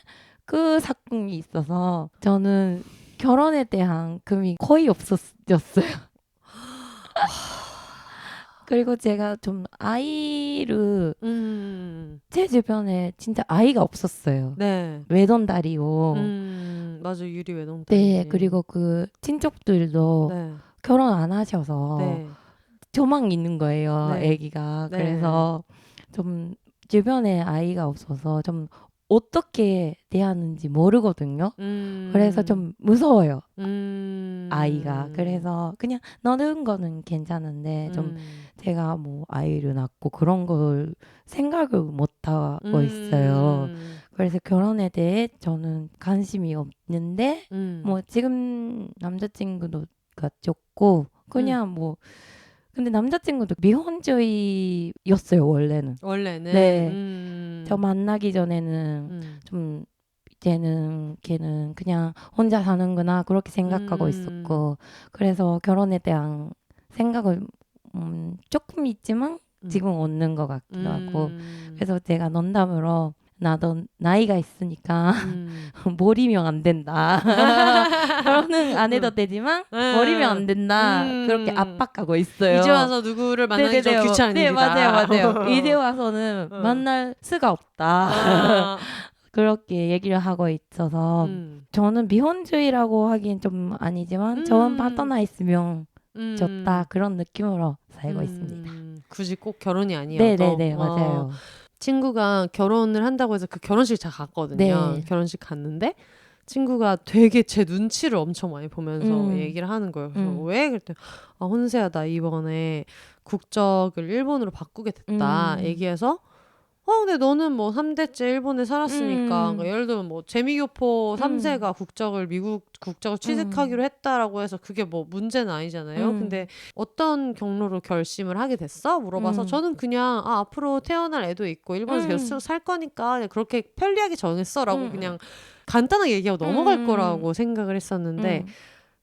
그 사건이 있어서 저는 결혼에 대한 꿈이 거의 없었어요. 그리고 제가 좀 아이를 제 주변에 진짜 아이가 없었어요. 네. 외동딸이고. 맞아 유리 외동딸. 네. 그리고 그 친척들도 네. 결혼 안 하셔서 네. 저만 있는 거예요. 네. 아기가. 네. 그래서 좀 주변에 아이가 없어서 좀 어떻게 대하는지 모르거든요. 그래서 좀 무서워요. 아이가. 그래서 그냥 너는 거는 괜찮은데 좀 제가 뭐 아이를 낳고 그런 걸 생각을 못 하고 있어요. 그래서 결혼에 대해 저는 관심이 없는데 뭐 지금 남자친구가 좋고 그냥 뭐 근데 남자친구도 미혼주의였어요 원래는. 네. 저 만나기 전에는 좀 이제는 걔는 그냥 혼자 사는구나 그렇게 생각하고 있었고 그래서 결혼에 대한 생각을 조금 있지만 지금 없는 것 같기도 하고 그래서 제가 농담으로 나도 나이가 있으니까 머리면 안 된다. 결혼은 안 해도 되지만 머리면 안 된다. 그렇게 압박하고 있어요. 이제 와서 누구를 만나기 좀 귀찮은 네, 일이다. 맞아요. 이제 와서는 만날 수가 없다. 그렇게 얘기를 하고 있어서 저는 미혼주의라고 하기엔 좀 아니지만 좋은 파트너 있으면 좋다. 그런 느낌으로 살고 있습니다. 굳이 꼭 결혼이 아니어도. 네네네 맞아요. 친구가 결혼을 한다고 해서 그 결혼식 잘 갔거든요. 네. 결혼식 갔는데 친구가 되게 제 눈치를 엄청 많이 보면서 얘기를 하는 거예요. 그래서 왜? 그랬더니 혼세야 나 이번에 국적을 일본으로 바꾸게 됐다 얘기해서 근데 너는 뭐 3대째 일본에 살았으니까 그러니까 예를 들면 뭐 재미교포 3세가 미국 국적을 취득하기로 했다라고 해서 그게 뭐 문제는 아니잖아요. 근데 어떤 경로로 결심을 하게 됐어? 물어봐서 저는 그냥 앞으로 태어날 애도 있고 일본에서 계속 살 거니까 그렇게 편리하게 정했어라고 그냥 간단하게 얘기하고 넘어갈 거라고 생각을 했었는데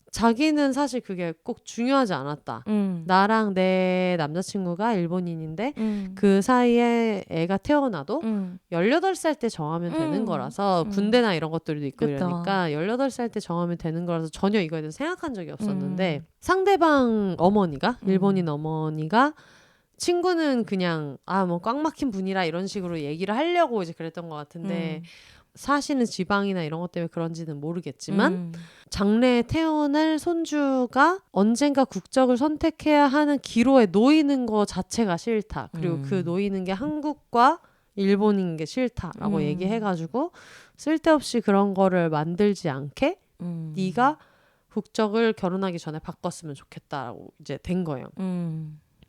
자기는 사실 그게 꼭 중요하지 않았다. 나랑 내 남자친구가 일본인인데 그 사이에 애가 태어나도 18살 때 정하면 되는 거라서 군대나 이런 것들도 있고 그쵸. 이러니까 18살 때 정하면 되는 거라서 전혀 이거에 대해서 생각한 적이 없었는데 상대방 어머니가 일본인 어머니가 친구는 그냥 뭐 꽉 막힌 분이라 이런 식으로 얘기를 하려고 이제 그랬던 것 같은데 사시는 지방이나 이런 것 때문에 그런지는 모르겠지만 장래에 태어날 손주가 언젠가 국적을 선택해야 하는 기로에 놓이는 거 자체가 싫다. 그리고 그 놓이는 게 한국과 일본인 게 싫다라고 얘기해가지고 쓸데없이 그런 거를 만들지 않게 네가 국적을 결혼하기 전에 바꿨으면 좋겠다라고 이제 된 거예요.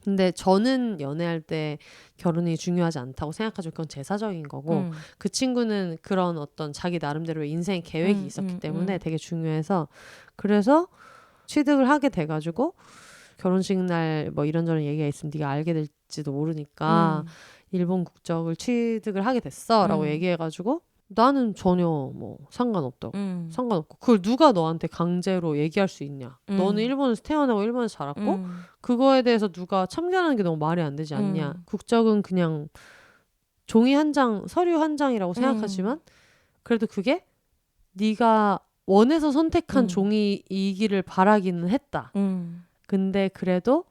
근데 저는 연애할 때 결혼이 중요하지 않다고 생각하죠. 그건 제 사적인 거고 그 친구는 그런 어떤 자기 나름대로의 인생 계획이 있었기 때문에 되게 중요해서 그래서 취득을 하게 돼가지고 결혼식 날 뭐 이런저런 얘기가 있으면 네가 알게 될지도 모르니까 일본 국적을 취득을 하게 됐어라고 얘기해가지고 나는 전혀 뭐 상관없다고 상관없고 그걸 누가 너한테 강제로 얘기할 수 있냐. 너는 일본에서 태어나고 일본에서 자랐고 그거에 대해서 누가 참견하는 게 너무 말이 안 되지 않냐. 국적은 그냥 종이 한 장, 서류 한 장이라고 생각하지만 그래도 그게 네가 원해서 선택한 종이이기를 바라기는 했다. 근데 그래도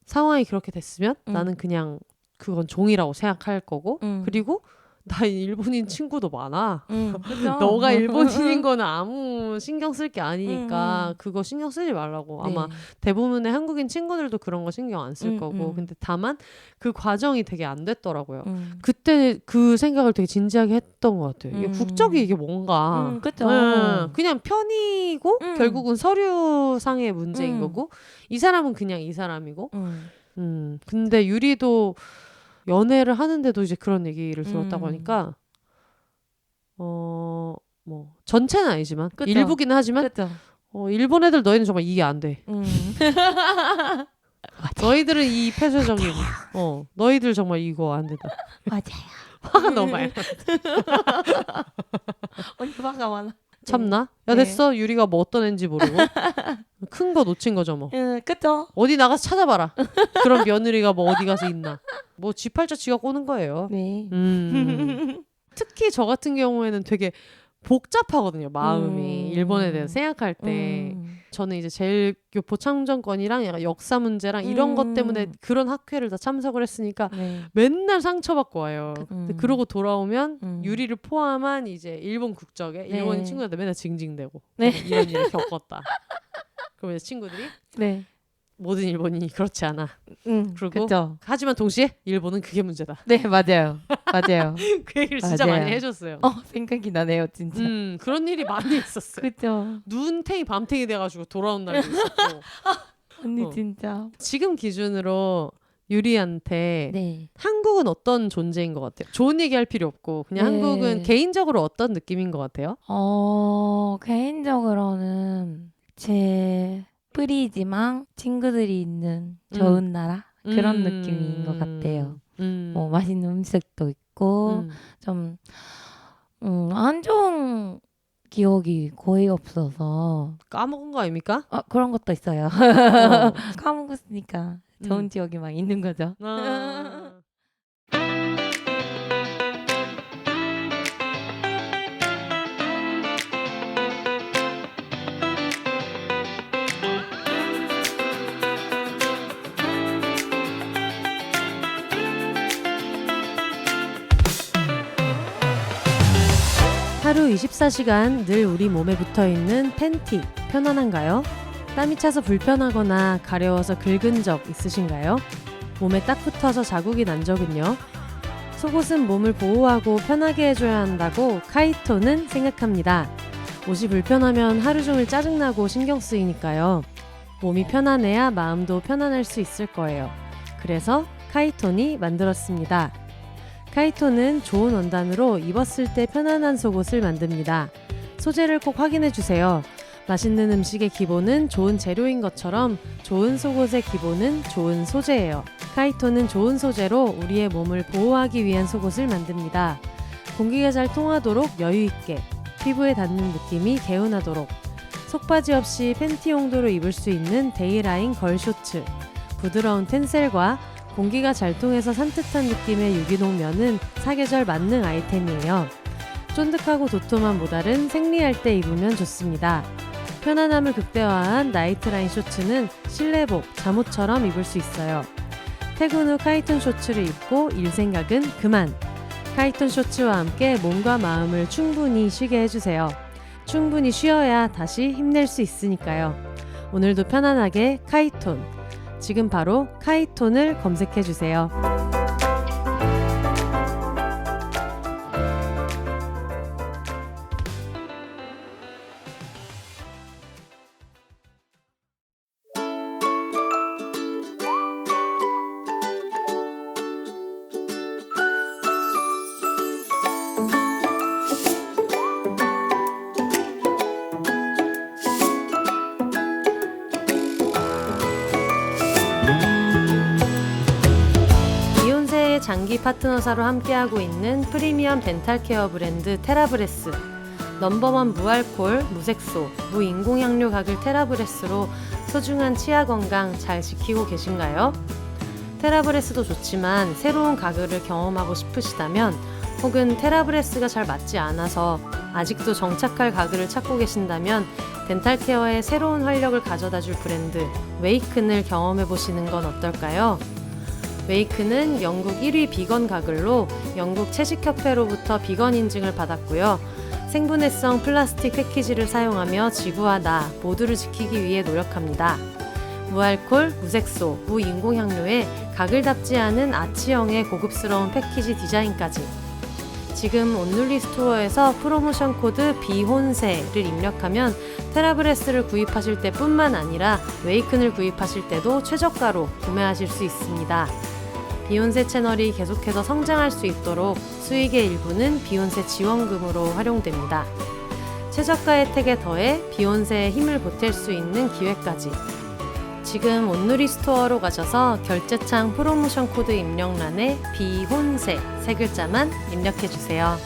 상황이 그렇게 됐으면 나는 그냥 그건 종이라고 생각할 거고 그리고 나 일본인 친구도 많아. 너가 일본인인 거는 아무 신경 쓸 게 아니니까 그거 신경 쓰지 말라고. 네. 아마 대부분의 한국인 친구들도 그런 거 신경 안 쓸 거고. 근데 다만 그 과정이 되게 안 됐더라고요. 그때 그 생각을 되게 진지하게 했던 것 같아요. 이게 국적이 이게 뭔가. 그쵸. 그냥 편이고 결국은 서류상의 문제인 거고 이 사람은 그냥 이 사람이고. 근데 유리도 연애를 하는데도 이제 그런 얘기를 들었다고 하니까 뭐 전체는 아니지만 그쵸. 일부기는 하지만 일본 애들 너희는 정말 이해 안 돼. 너희들은 이 폐쇄적인 너희들 정말 이거 안 된다. 맞아요. 화가 너무 많이 나. 언니 화가 많아. 참나? 야 됐어. 유리가 뭐 어떤 애인지 모르고 큰 거 놓친 거죠 뭐. 그쵸. 어디 나가서 찾아봐라. 그런 며느리가 뭐 어디 가서 있나. 뭐 지팔자 지가 꼬는 거예요. 네. 특히 저 같은 경우에는 되게 복잡하거든요. 마음이 일본에 대해서 생각할 때 저는 이제 제일교포 참정권이랑 약간 역사 문제랑 이런 것 때문에 그런 학회를 다 참석을 했으니까 맨날 상처받고 와요. 근데 그러고 돌아오면 유리를 포함한 이제 일본 국적에 일본인 친구들한테 맨날 징징대고 이런 일을 겪었다. 그러면 친구들이 모든 일본인이 그렇지 않아. 그리고 그쵸. 하지만 동시에 일본은 그게 문제다. 네 맞아요. 맞아요. 그 얘기를 진짜 많이 해줬어요. 생각이 나네요 진짜. 그런 일이 많이 있었어요. 그쵸. 눈탱이 밤탱이 돼가지고 돌아온 날도 있었고. 언니 진짜. 지금 기준으로 유리한테 한국은 어떤 존재인 것 같아요? 좋은 얘기할 필요 없고 그냥 한국은 개인적으로 어떤 느낌인 것 같아요? 개인적으로는 제 뿌리지만 친구들이 있는 좋은 나라 그런 느낌인 것 같아요. 뭐 맛있는 음식도 있고 좀 안 좋은 기억이 거의 없어서 까먹은 거 아닙니까? 그런 것도 있어요. 까먹었으니까 좋은 기억이 막 있는 거죠. 하루 24시간 늘 우리 몸에 붙어있는 팬티 편안한가요? 땀이 차서 불편하거나 가려워서 긁은 적 있으신가요? 몸에 딱 붙어서 자국이 난 적은요? 속옷은 몸을 보호하고 편하게 해줘야 한다고 카이토는 생각합니다. 옷이 불편하면 하루 종일 짜증나고 신경 쓰이니까요. 몸이 편안해야 마음도 편안할 수 있을 거예요. 그래서 카이톤이 만들었습니다. 카이토는 좋은 원단으로 입었을 때 편안한 속옷을 만듭니다. 소재를 꼭 확인해주세요. 맛있는 음식의 기본은 좋은 재료인 것처럼 좋은 속옷의 기본은 좋은 소재예요. 카이토는 좋은 소재로 우리의 몸을 보호하기 위한 속옷을 만듭니다. 공기가 잘 통하도록 여유있게, 피부에 닿는 느낌이 개운하도록, 속바지 없이 팬티 용도로 입을 수 있는 데이라인 걸 쇼츠, 부드러운 텐셀과 공기가 잘 통해서 산뜻한 느낌의 유기농 면은 사계절 만능 아이템이에요. 쫀득하고 도톰한 모달은 생리할 때 입으면 좋습니다. 편안함을 극대화한 나이트라인 쇼츠는 실내복, 잠옷처럼 입을 수 있어요. 퇴근 후 카이톤 쇼츠를 입고 일 생각은 그만. 카이톤 쇼츠와 함께 몸과 마음을 충분히 쉬게 해주세요. 충분히 쉬어야 다시 힘낼 수 있으니까요. 오늘도 편안하게 카이톤. 지금 바로 카이톤을 검색해주세요. 비욘세의 장기 파트너사로 함께하고 있는 프리미엄 덴탈 케어 브랜드 테라브레스. 넘버원 무알콜, 무색소, 무인공향료 가글 테라브레스로 소중한 치아 건강 잘 지키고 계신가요? 테라브레스도 좋지만 새로운 가글을 경험하고 싶으시다면, 혹은 테라브레스가 잘 맞지 않아서 아직도 정착할 가글을 찾고 계신다면 덴탈 케어의 새로운 활력을 가져다줄 브랜드 웨이큰을 경험해보시는 건 어떨까요? 웨이큰은 영국 1위 비건 가글로 영국 채식협회로부터 비건 인증을 받았고요. 생분해성 플라스틱 패키지를 사용하며 지구와 나 모두를 지키기 위해 노력합니다. 무알콜, 무색소, 무인공향료에 가글답지 않은 아치형의 고급스러운 패키지 디자인까지. 지금 온눌리 스토어에서 프로모션 코드 비혼세를 입력하면 테라브레스를 구입하실 때뿐만 아니라 웨이큰을 구입하실 때도 최저가로 구매하실 수 있습니다. 비욘세 채널이 계속해서 성장할 수 있도록 수익의 일부는 비욘세 지원금으로 활용됩니다. 최저가 혜택에 더해 비욘세의 힘을 보탤 수 있는 기회까지. 지금 온누리 스토어로 가셔서 결제창 프로모션 코드 입력란에 비혼세 세 글자만 입력해주세요.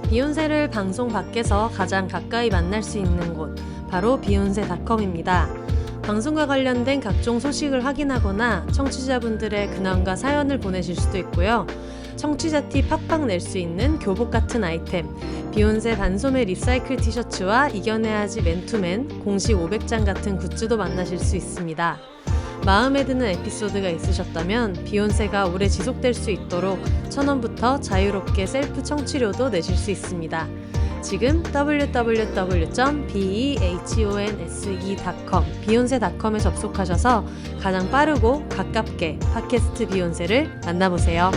비욘세를 방송 밖에서 가장 가까이 만날 수 있는 곳, 바로 비욘세닷컴입니다. 방송과 관련된 각종 소식을 확인하거나 청취자분들의 근황과 사연을 보내실 수도 있고요. 청취자 티 팍팍 낼 수 있는 교복 같은 아이템, 비욘세 반소매 리사이클 티셔츠와 이겨내야지 맨투맨, 공식 500장 같은 굿즈도 만나실 수 있습니다. 마음에 드는 에피소드가 있으셨다면 비욘세가 오래 지속될 수 있도록 1,000원부터 자유롭게 셀프 청취료도 내실 수 있습니다. 지금 www.behonse.com 비욘세닷컴에 접속하셔서 가장 빠르고 가깝게 팟캐스트 비욘세를 만나보세요.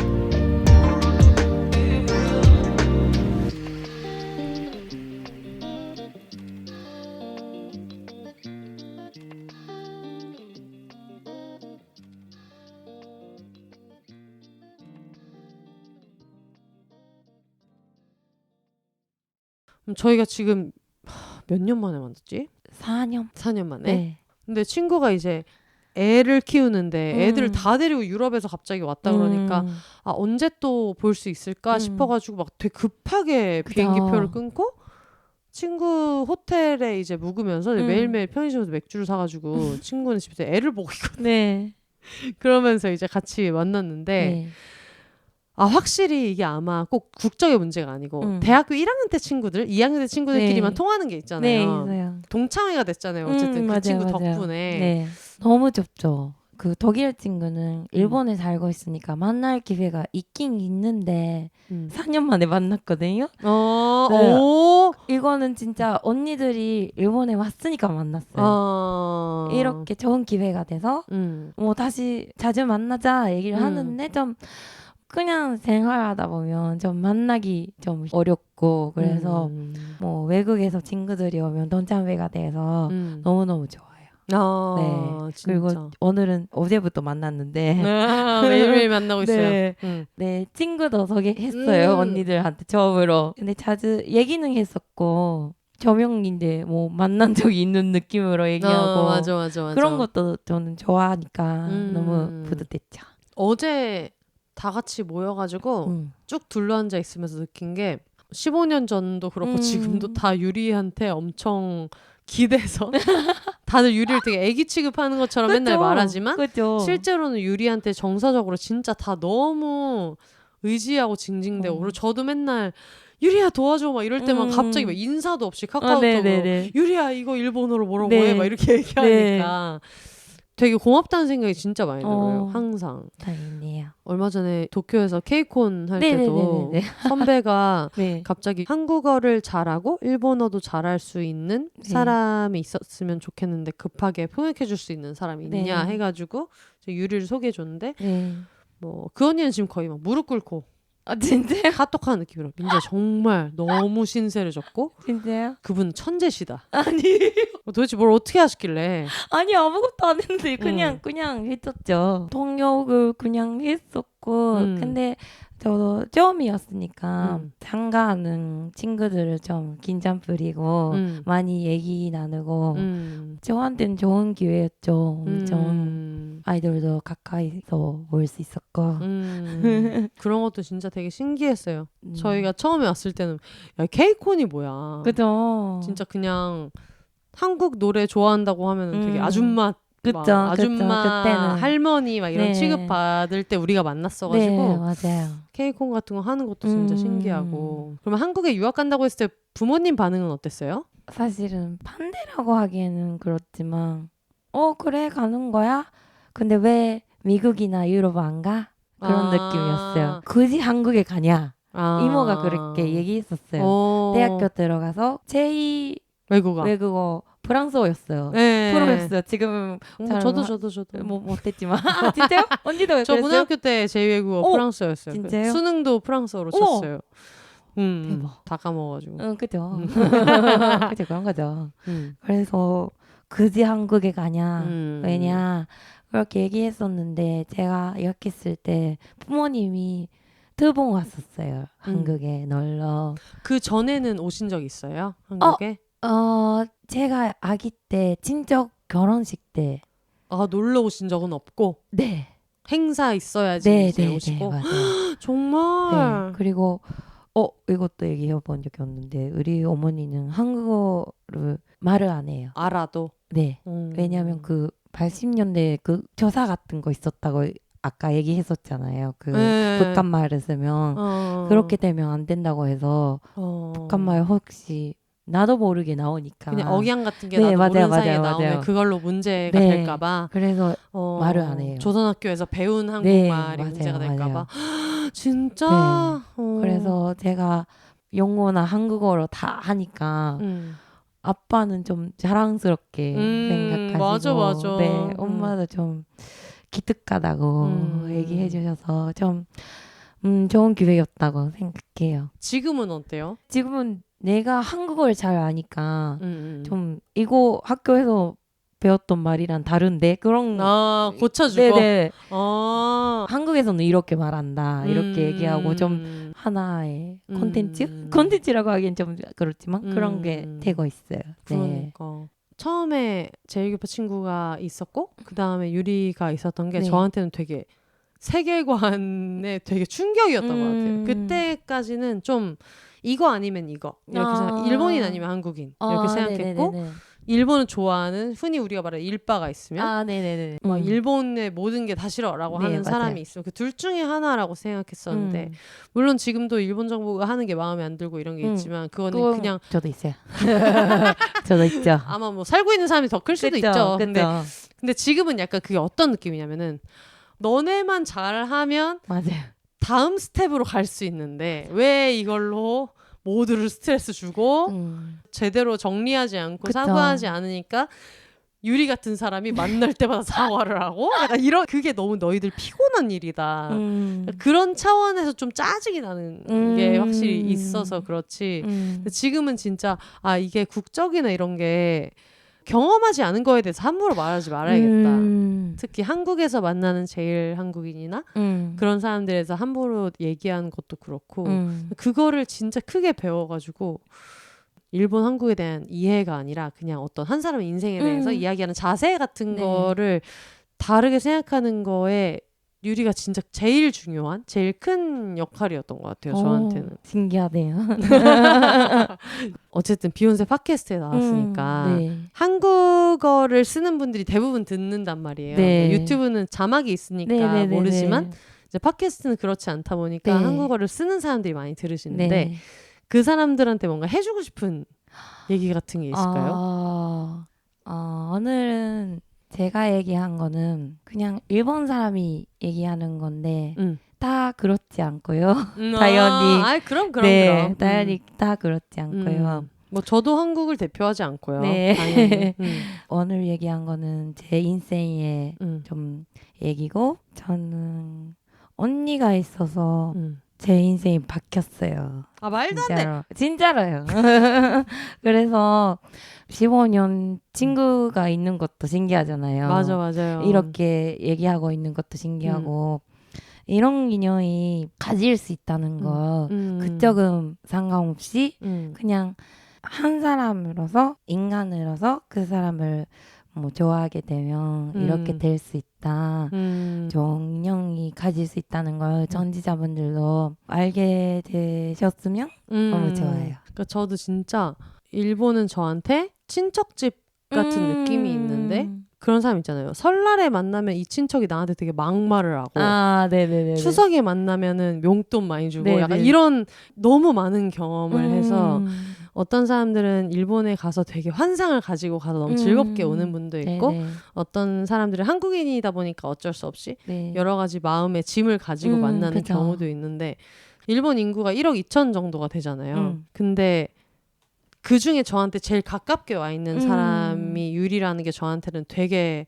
저희가 지금 몇 년 만에 만났지? 4년 만에? 네. 근데 친구가 이제 애를 키우는데 애들을 다 데리고 유럽에서 갑자기 왔다 그러니까 아 언제 또 볼 수 있을까 싶어가지고 막 되게 급하게 비행기표를 끊고 친구 호텔에 이제 묵으면서 매일매일 편의점에서 맥주를 사가지고 친구는 집에서 애를 보고 있거든요. 네. 그러면서 이제 같이 만났는데 네. 아 확실히 이게 아마 꼭 국적의 문제가 아니고 대학교 1학년 때 친구들, 2학년 때 친구들끼리만 네. 통하는 게 있잖아요. 네, 있어요. 동창회가 됐잖아요. 어쨌든 그 맞아요, 친구 맞아요. 덕분에. 네. 너무 좁죠. 그 독일 친구는 일본에 살고 있으니까 만날 기회가 있긴 있는데 4년 만에 만났거든요. 네. 오. 이거는 진짜 언니들이 일본에 왔으니까 만났어요. 이렇게 좋은 기회가 돼서 뭐 다시 자주 만나자 얘기를 하는데 좀 그냥 생활하다 보면 좀 만나기 좀 어렵고 그래서 뭐 외국에서 친구들이 오면 동창회가 돼서 너무너무 좋아요. 네. 진짜. 그리고 오늘은 어제부터 만났는데 매일매일 만나고 있어요. 네. 네, 친구도 소개했어요. 언니들한테 처음으로. 근데 자주 얘기는 했었고 저명인데 뭐 만난 적이 있는 느낌으로 얘기하고 맞아. 그런 것도 저는 좋아하니까 너무 뿌듯했죠. 어제 다 같이 모여가지고 쭉 둘러앉아 있으면서 느낀 게 15년 전도 그렇고 지금도 다 유리한테 엄청 기대서 다들 유리를 되게 애기 취급하는 것처럼 맨날 그쵸? 말하지만 그죠. 실제로는 유리한테 정서적으로 진짜 다 너무 의지하고 징징대고 그리고 저도 맨날 유리야 도와줘 막 이럴 때만 갑자기 막 인사도 없이 카카오톡으로 유리야 이거 일본어로 뭐라고 해 막 이렇게 얘기하니까 되게 고맙다는 생각이 진짜 많이 들어요. 항상. 다행이네요. 얼마 전에 도쿄에서 케이콘 할 때도 선배가 갑자기 한국어를 잘하고 일본어도 잘할 수 있는 사람이 있었으면 좋겠는데 급하게 통역해 줄 수 있는 사람이 있냐 해가지고 유리를 소개해 줬는데 뭐 그 언니는 지금 거의 막 무릎 꿇고 진짜요? 카톡하는 느낌으로 민지야 정말 너무 신세를 졌고 진짜요? 그분 천재시다. 아니 도대체 뭘 어떻게 하셨길래 아니 아무것도 안 했는데 그냥 했었죠. 통역을 그냥 했었고 근데 저도 처음이었으니까 참가하는 친구들을 좀 긴장 풀리고 많이 얘기 나누고 저한테는 좋은 기회였죠. 엄청 아이돌도 가까이서 볼 수 있었고 그런 것도 진짜 되게 신기했어요. 저희가 처음에 왔을 때는 야 케이콘이 뭐야. 그죠. 진짜 그냥 한국 노래 좋아한다고 하면 되게 아줌마 그쵸, 아줌마 그때는. 할머니 막 이런 취급 받을 때 우리가 만났어가지고 맞아요. 케이콘 같은 거 하는 것도 진짜 신기하고. 그러면 한국에 유학 간다고 했을 때 부모님 반응은 어땠어요? 사실은 반대라고 하기에는 그렇지만 그래 가는 거야? 근데 왜 미국이나 유럽 안 가? 그런 느낌이었어요. 굳이 한국에 가냐? 이모가 그렇게 얘기했었어요. 대학교 들어가서 제2 외국어 프랑스어였어요. 프로였어요. 지금 저도 뭐 못했지만 진짜요? 언니도 저 고등학교 때 제2외국어 프랑스어였어요. 진짜요? 수능도 프랑스어로 쳤어요. 대박. 다 까먹어가지고. 그죠. 그죠 그런 거죠. 그래서 굳이 한국에 가냐? 왜냐? 그렇게 얘기했었는데 제가 유학했을 때 부모님이 2번 왔었어요. 한국에 놀러. 그 전에는 오신 적 있어요? 한국에? 제가 아기 때 친척 결혼식 때 놀러 오신 적은 없고? 네. 행사 있어야지 이제 오시고? 맞아요. 정말? 네. 그리고 이것도 얘기해본 적이 없는데 우리 어머니는 한국어를 말을 안 해요. 알아도? 네. 왜냐하면 그 80년대 그 교사 같은 거 있었다고 아까 얘기했었잖아요. 그 북한말을 쓰면 그렇게 되면 안 된다고 해서 북한말 혹시 나도 모르게 나오니까 그냥 억양 같은 게 나도 모르는 사이에 나오면 그걸로 문제가 될까봐 그래서 말을 안 해요. 조선학교에서 배운 한국말이 문제가 될까봐. 진짜? 그래서 제가 영어나 한국어로 다 하니까 아빠는 좀 자랑스럽게 생각하시고 맞아. 네, 엄마도 좀 기특하다고 얘기해 주셔서 좀 좋은 기회였다고 생각해요. 지금은 어때요? 지금은 내가 한국어를 잘 아니까 좀 이거 학교에서 배웠던 말이랑 다른데 그런 고쳐주고 네네. 한국에서는 이렇게 말한다 이렇게 얘기하고 좀 하나의 콘텐츠라고 하기엔 좀 그렇지만 그런 게 되고 있어요. 그러니까 처음에 제1교포 친구가 있었고 그 다음에 유리가 있었던 게 저한테는 되게 세계관에 되게 충격이었던 것 같아요. 그때까지는 좀 이거 아니면 이거 이렇게 생각, 일본인 아니면 한국인 이렇게 생각했고 일본은 좋아하는 흔히 우리가 말하는 일바가 있으면 막 일본의 모든 게 다 싫어라고 하는 사람이 있으면 그 둘 중에 하나라고 생각했었는데 물론 지금도 일본 정부가 하는 게 마음에 안 들고 이런 게 있지만 그거는 그냥 저도 있어요. 저도 있죠. 아마 뭐 살고 있는 사람이 더 클 수도 있죠. 근데 지금은 약간 그게 어떤 느낌이냐면은 너네만 잘하면 맞아요. 다음 스텝으로 갈 수 있는데 왜 이걸로 모두를 스트레스 주고 제대로 정리하지 않고 사과하지 않으니까 유리 같은 사람이 만날 때마다 사과를 하고 약간 이런 그게 너무 너희들 피곤한 일이다. 그런 차원에서 좀 짜증이 나는 게 확실히 있어서 그렇지. 지금은 진짜 이게 국적이나 이런 게 경험하지 않은 거에 대해서 함부로 말하지 말아야겠다. 특히 한국에서 만나는 제일 한국인이나 그런 사람들에서 함부로 얘기하는 것도 그렇고 그거를 진짜 크게 배워가지고 일본 한국에 대한 이해가 아니라 그냥 어떤 한 사람의 인생에 대해서 이야기하는 자세 같은 거를 다르게 생각하는 거에 유리가 진짜 제일 중요한 제일 큰 역할이었던 것 같아요. 저한테는. 신기하네요. 어쨌든 비욘세 팟캐스트에 나왔으니까 한국어를 쓰는 분들이 대부분 듣는단 말이에요. 네. 유튜브는 자막이 있으니까 네네네네. 모르지만 이제 팟캐스트는 그렇지 않다 보니까 네. 한국어를 쓰는 사람들이 많이 들으시는데 네. 그 사람들한테 뭔가 해주고 싶은 얘기 같은 게 있을까요? 오늘은 제가 얘기한 거는 그냥 일본 사람이 얘기하는 건데 다 그렇지 않고요. 당연히. 그럼. 당연히 다 그렇지 않고요. 뭐 저도 한국을 대표하지 않고요. 네. 당연히. 오늘 얘기한 거는 제 인생의 좀 얘기고 저는 언니가 있어서 제 인생이 바뀌었어요. 말도 안 돼. 진짜로요. 그래서 15년 친구가 있는 것도 신기하잖아요. 맞아요. 이렇게 얘기하고 있는 것도 신기하고 이런 인연이 가질 수 있다는 거 그쪽은 상관없이 그냥 한 사람으로서 인간으로서 그 사람을 뭐 좋아하게 되면 이렇게 될 수 있다. 좋은 인연이 가질 수 있다는 걸 전지자분들도 알게 되셨으면 너무 좋아요. 그러니까 저도 진짜 일본은 저한테 친척집 같은 느낌이 있는데 그런 사람 있잖아요. 설날에 만나면 이 친척이 나한테 되게 막말을 하고 네네네. 추석에 만나면은 용돈 많이 주고 네네. 약간 이런 너무 많은 경험을 해서 어떤 사람들은 일본에 가서 되게 환상을 가지고 가서 너무 즐겁게 오는 분도 있고 네네. 어떤 사람들은 한국인이다 보니까 어쩔 수 없이 네. 여러 가지 마음의 짐을 가지고 만나는 그쵸. 경우도 있는데 일본 인구가 1억 2천 정도가 되잖아요. 근데 그 중에 저한테 제일 가깝게 와 있는 사람이 유리라는 게 저한테는 되게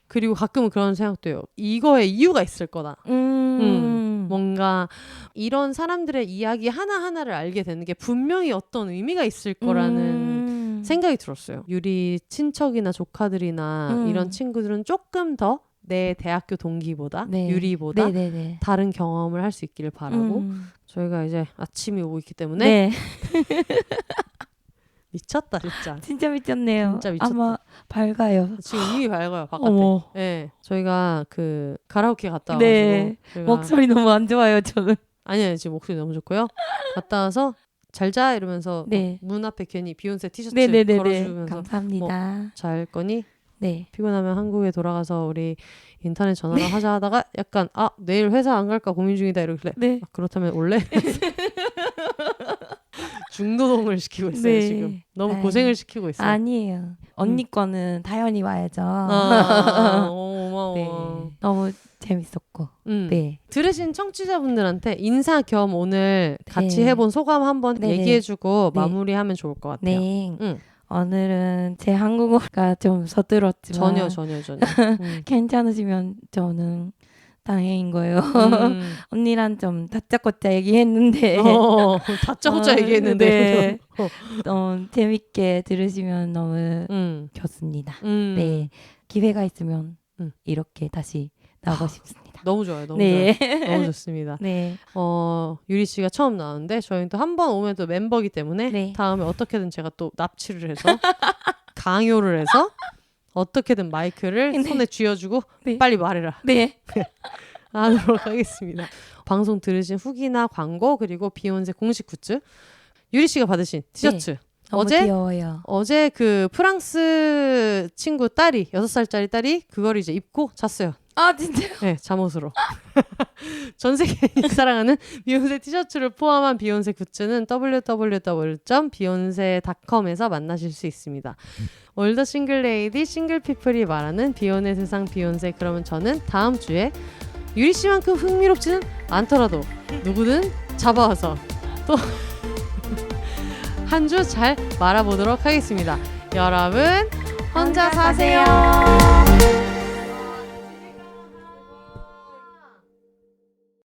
그리고 가끔은 그런 생각도 해요. 이거에 이유가 있을 거다. 뭔가 이런 사람들의 이야기 하나하나를 알게 되는 게 분명히 어떤 의미가 있을 거라는 생각이 들었어요. 유리 친척이나 조카들이나 이런 친구들은 조금 더 내 대학교 동기보다 유리보다 네네네. 다른 경험을 할 수 있기를 바라고 저희가 이제 아침이 오고 있기 때문에 네. 미쳤다 진짜. 진짜 미쳤네요. 진짜 미쳤다. 아마 밝아요. 지금 이미 밝아요 바깥에. 어머. 네, 저희가 그 가라오케 갔다 와가지고 네. 저희가 목소리 너무 안 좋아요 저는. 아니요 지금 목소리 너무 좋고요. 갔다 와서 잘자 이러면서 네. 문 앞에 괜히 비욘세 티셔츠 네네네네. 걸어주면서 감사합니다. 잘 거니? 네. 피곤하면 한국에 돌아가서 우리 인터넷 전화를 하자 하다가 약간 내일 회사 안 갈까 고민 중이다 이러길래 네. 그렇다면 올래? 중노동을 시키고 있어요 네. 지금. 너무 아유. 고생을 시키고 있어요. 아니에요. 언니 거는 당연히 와야죠. 고마워. 네. 너무 재밌었고. 네. 들으신 청취자분들한테 인사 겸 오늘 같이 네. 해본 소감 한번 네네. 얘기해주고 네. 마무리하면 좋을 것 같아요. 네. 응. 오늘은 제 한국어가 좀 서툴었지만 전혀. 괜찮으시면 저는 다행인 거예요. 언니랑 좀 다짜고짜 얘기했는데 다짜고짜 얘기했는데 네. 재밌게 들으시면 너무 좋습니다. 네. 기회가 있으면 이렇게 다시 나오고 싶습니다. 너무 좋아요. 너무 네. 좋아요. 너무 좋습니다. 네. 유리 씨가 처음 나왔는데 저희는 또 한 번 오면 또 멤버이기 때문에 네. 다음에 어떻게든 제가 또 납치를 해서 강요를 해서 어떻게든 마이크를 네. 손에 쥐어주고 네. 빨리 말해라 네. 하도록 하겠습니다. 방송 들으신 후기나 광고 그리고 비욘세 공식 굿즈 유리 씨가 받으신 티셔츠 너무 귀여워요. 어제 그 프랑스 친구 딸이 6살짜리 딸이 그걸 이제 입고 잤어요. 아 진짜요? 네, 잠옷으로. 전 세계인이 사랑하는 비욘세 티셔츠를 포함한 비욘세 굿즈는 www.beyonce.com에서 만나실 수 있습니다. 올더 싱글레이디 싱글피플이 말하는 비욘의 세상 비욘세. 그러면 저는 다음 주에 유리 씨만큼 흥미롭지는 않더라도 누구든 잡아와서 또 한 주 잘 말아보도록 하겠습니다. 여러분 혼자 사세요.